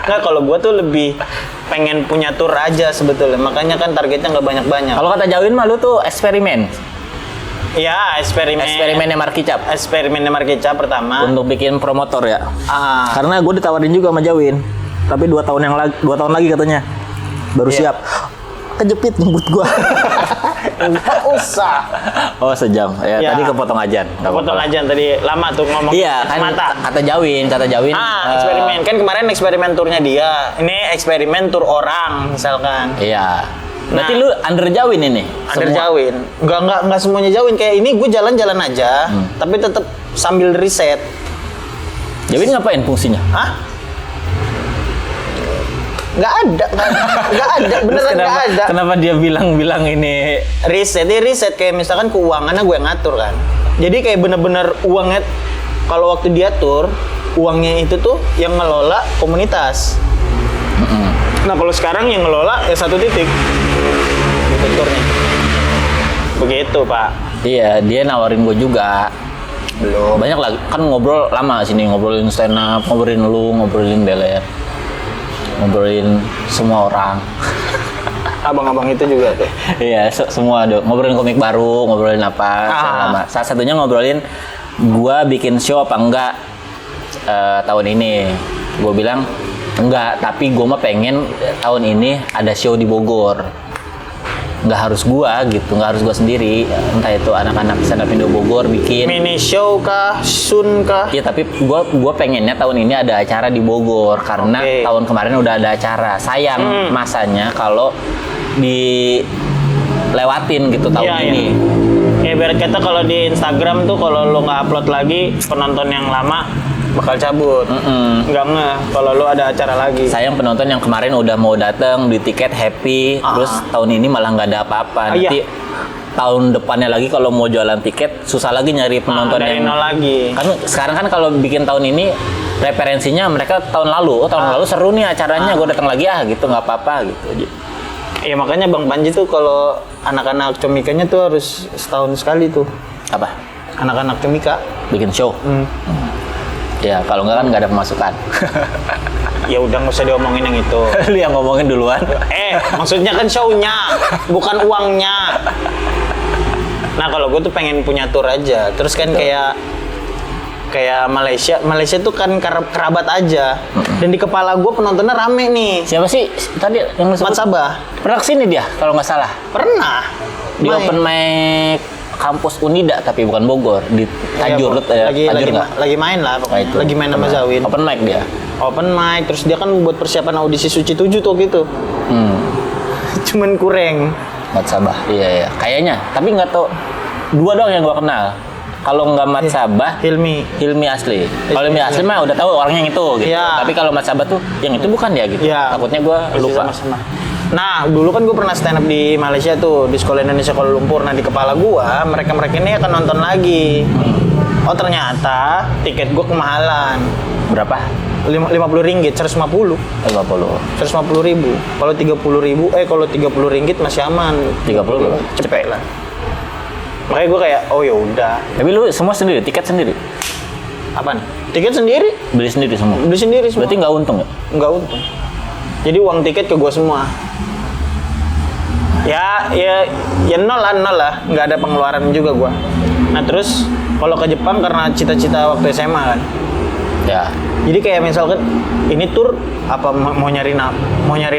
Nggak, kalau gua tuh lebih pengen punya tour aja sebetulnya. Makanya kan targetnya nggak banyak-banyak. Kalau kata Jawin mah lu tuh eksperimen. Iya, Eksperimennya Markicap. Eksperimennya Markicap pertama. Untuk bikin promotor ya. Karena gue ditawarin juga sama Jawin. Tapi 2 tahun lagi katanya. Baru siap. Kejepit nyebut gua. Enggak usah. Oh, sejam. Ya, Ya. tadi kepotong ajan. Potong aja tadi lama tuh ngomong. Iya, kan mata. kata Jawin. Eksperimen. Kan kemarin eksperimen turnya dia. Ini eksperimen tur orang misalkan. Iya. Berarti lu under Jawin ini? Under Jawin. Enggak semuanya Jawin. Kayak ini gue jalan-jalan aja, tapi tetap sambil riset. Jawin ngapain fungsinya? Hah? Nggak ada. Beneran nggak ada. Kenapa dia bilang ini? Riset kayak misalkan keuangannya gue ngatur kan. Jadi kayak bener-bener uangnya, kalau waktu diatur, uangnya itu tuh yang ngelola komunitas. Nah kalau sekarang yang ngelola ya satu titik. Gitu turnya. Begitu Pak. Iya, dia nawarin gue juga. Belum. Banyak lagi, kan ngobrol lama sini, ngobrolin stand up, ngobrolin lu, ngobrolin Beler. Ngobrolin semua orang. Abang-abang itu juga tuh. Iya, semua ada. Ngobrolin komik baru, ngobrolin apa, lama. Salah satunya ngobrolin gua bikin show apa enggak tahun ini. Gua bilang enggak, tapi gua mah pengen tahun ini ada show di Bogor. Nggak harus gua gitu, nggak harus gua sendiri. Entah itu anak-anak stand up Indo Bogor bikin Mini show kah, sun kah? iya, tapi gua pengennya tahun ini ada acara di Bogor karena tahun kemarin udah ada acara. Sayang masanya kalau dilewatin gitu tahun ini. Ya ibarat kata kalau di Instagram tuh kalau lo nggak upload lagi, penonton yang lama bakal cabut. Nggak ngeh kalau lo ada acara lagi. Sayang penonton yang kemarin udah mau datang, beli tiket happy, terus tahun ini malah nggak ada apa-apa. Nanti tahun depannya lagi kalau mau jualan tiket susah lagi nyari penonton dari yang nol lagi. Kan sekarang kan kalau bikin tahun ini referensinya mereka tahun lalu, tahun lalu seru nih acaranya, gue datang lagi gitu, nggak apa-apa gitu. Iya makanya Bang Panji tuh kalau anak-anak comikanya tuh harus setahun sekali tuh. Apa? Anak-anak comika Bikin show. Ya kalau nggak kan nggak ada pemasukan. Ya udah nggak usah diomongin yang itu. Lu yang ngomongin duluan. Maksudnya kan show-nya, bukan uangnya. Nah kalau gue tuh pengen punya tour aja. Terus kan kayak Malaysia tuh kan kerabat aja. Dan di kepala gue penontonnya rame nih. Siapa sih tadi yang lu sebut? Mat Sabah. Pernah kesini dia kalau nggak salah. Pernah. Di open mic kampus Unida tapi bukan Bogor, di Tajur. Lagi main lah pokoknya. Itu. Lagi main sama Zawin. Open mic dia. Open mic, terus dia kan buat persiapan audisi Suci 7 tuh gitu. Cuman kurang. Mat Sabah. Iya. Kayaknya, tapi nggak tahu. 2 doang yang gua kenal. Kalau nggak Mat Sabah, Hilmi asli. Kalau Hilmi asli mah udah tahu orangnya yang itu gitu. Iya. Tapi kalau Mat Sabah tuh yang itu bukan dia gitu. Iya. Takutnya gua lupa. Sama-sama. Nah, dulu kan gue pernah stand up di Malaysia tuh, di Sekolah Indonesia Kuala Lumpur. Nah, di kepala gue, mereka ini akan nonton lagi. Oh, ternyata tiket gue kemahalan. Berapa? RM50, 150. 150 ribu. Kalau 30 ribu, kalau 30 ringgit masih aman. 30 cepet lah. Makanya gue kayak, oh ya udah. Tapi lu semua sendiri, tiket sendiri? Apaan? Tiket sendiri? Beli sendiri semua? Beli sendiri semua. Berarti nggak untung ya? Nggak untung. Jadi uang tiket ke gue semua. Ya nol lah, nggak ada pengeluaran juga gue. Nah terus kalau ke Jepang karena cita-cita waktu SMA kan. Ya. Jadi kayak misalkan ini tur apa mau nyari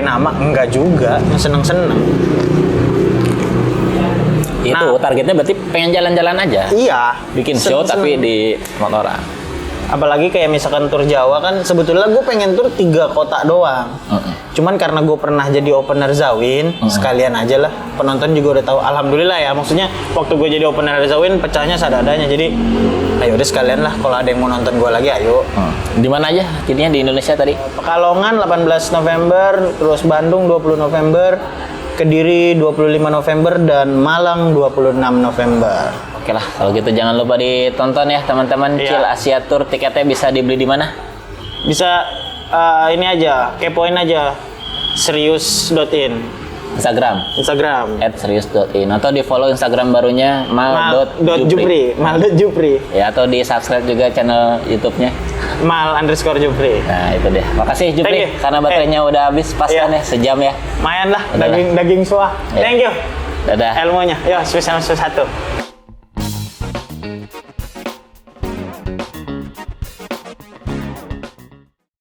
nama enggak juga, seneng-seneng. Itu targetnya berarti pengen jalan-jalan aja. Iya, Bikin show tapi di motoran. apalagi kayak misalkan tur Jawa kan sebetulnya gue pengen tur 3 kota doang. Cuman karena gue pernah jadi opener Zawin, sekalian aja lah. Penonton juga udah tahu. Alhamdulillah ya, maksudnya waktu gue jadi opener Zawin pecahnya seadanya. Jadi ayo udah sekalian lah kalau ada yang mau nonton gue lagi ayo. Di mana aja? Jadinya di Indonesia tadi. Pekalongan 18 November, terus Bandung 20 November, Kediri 25 November, dan Malang 26 November. Oke lah, kalau gitu jangan lupa ditonton ya teman-teman. Iya. Chill Asia Tour, tiketnya bisa dibeli di mana? Bisa ini aja, kepoin aja serius.in Instagram Instagram. @serius.in atau di follow Instagram barunya mal.jupri. Mal.jupri. Ya, atau di subscribe juga channel YouTube-nya. Mal_Jupri. Nah, itu deh. Makasih Thank Jupri you. karena baterainya udah habis pas Iya. kan ya, sejam ya. Lumayan lah, Udah lah. daging suah. Iya. Thank you. Dadah. Ilmunya. Yo, spesial 1.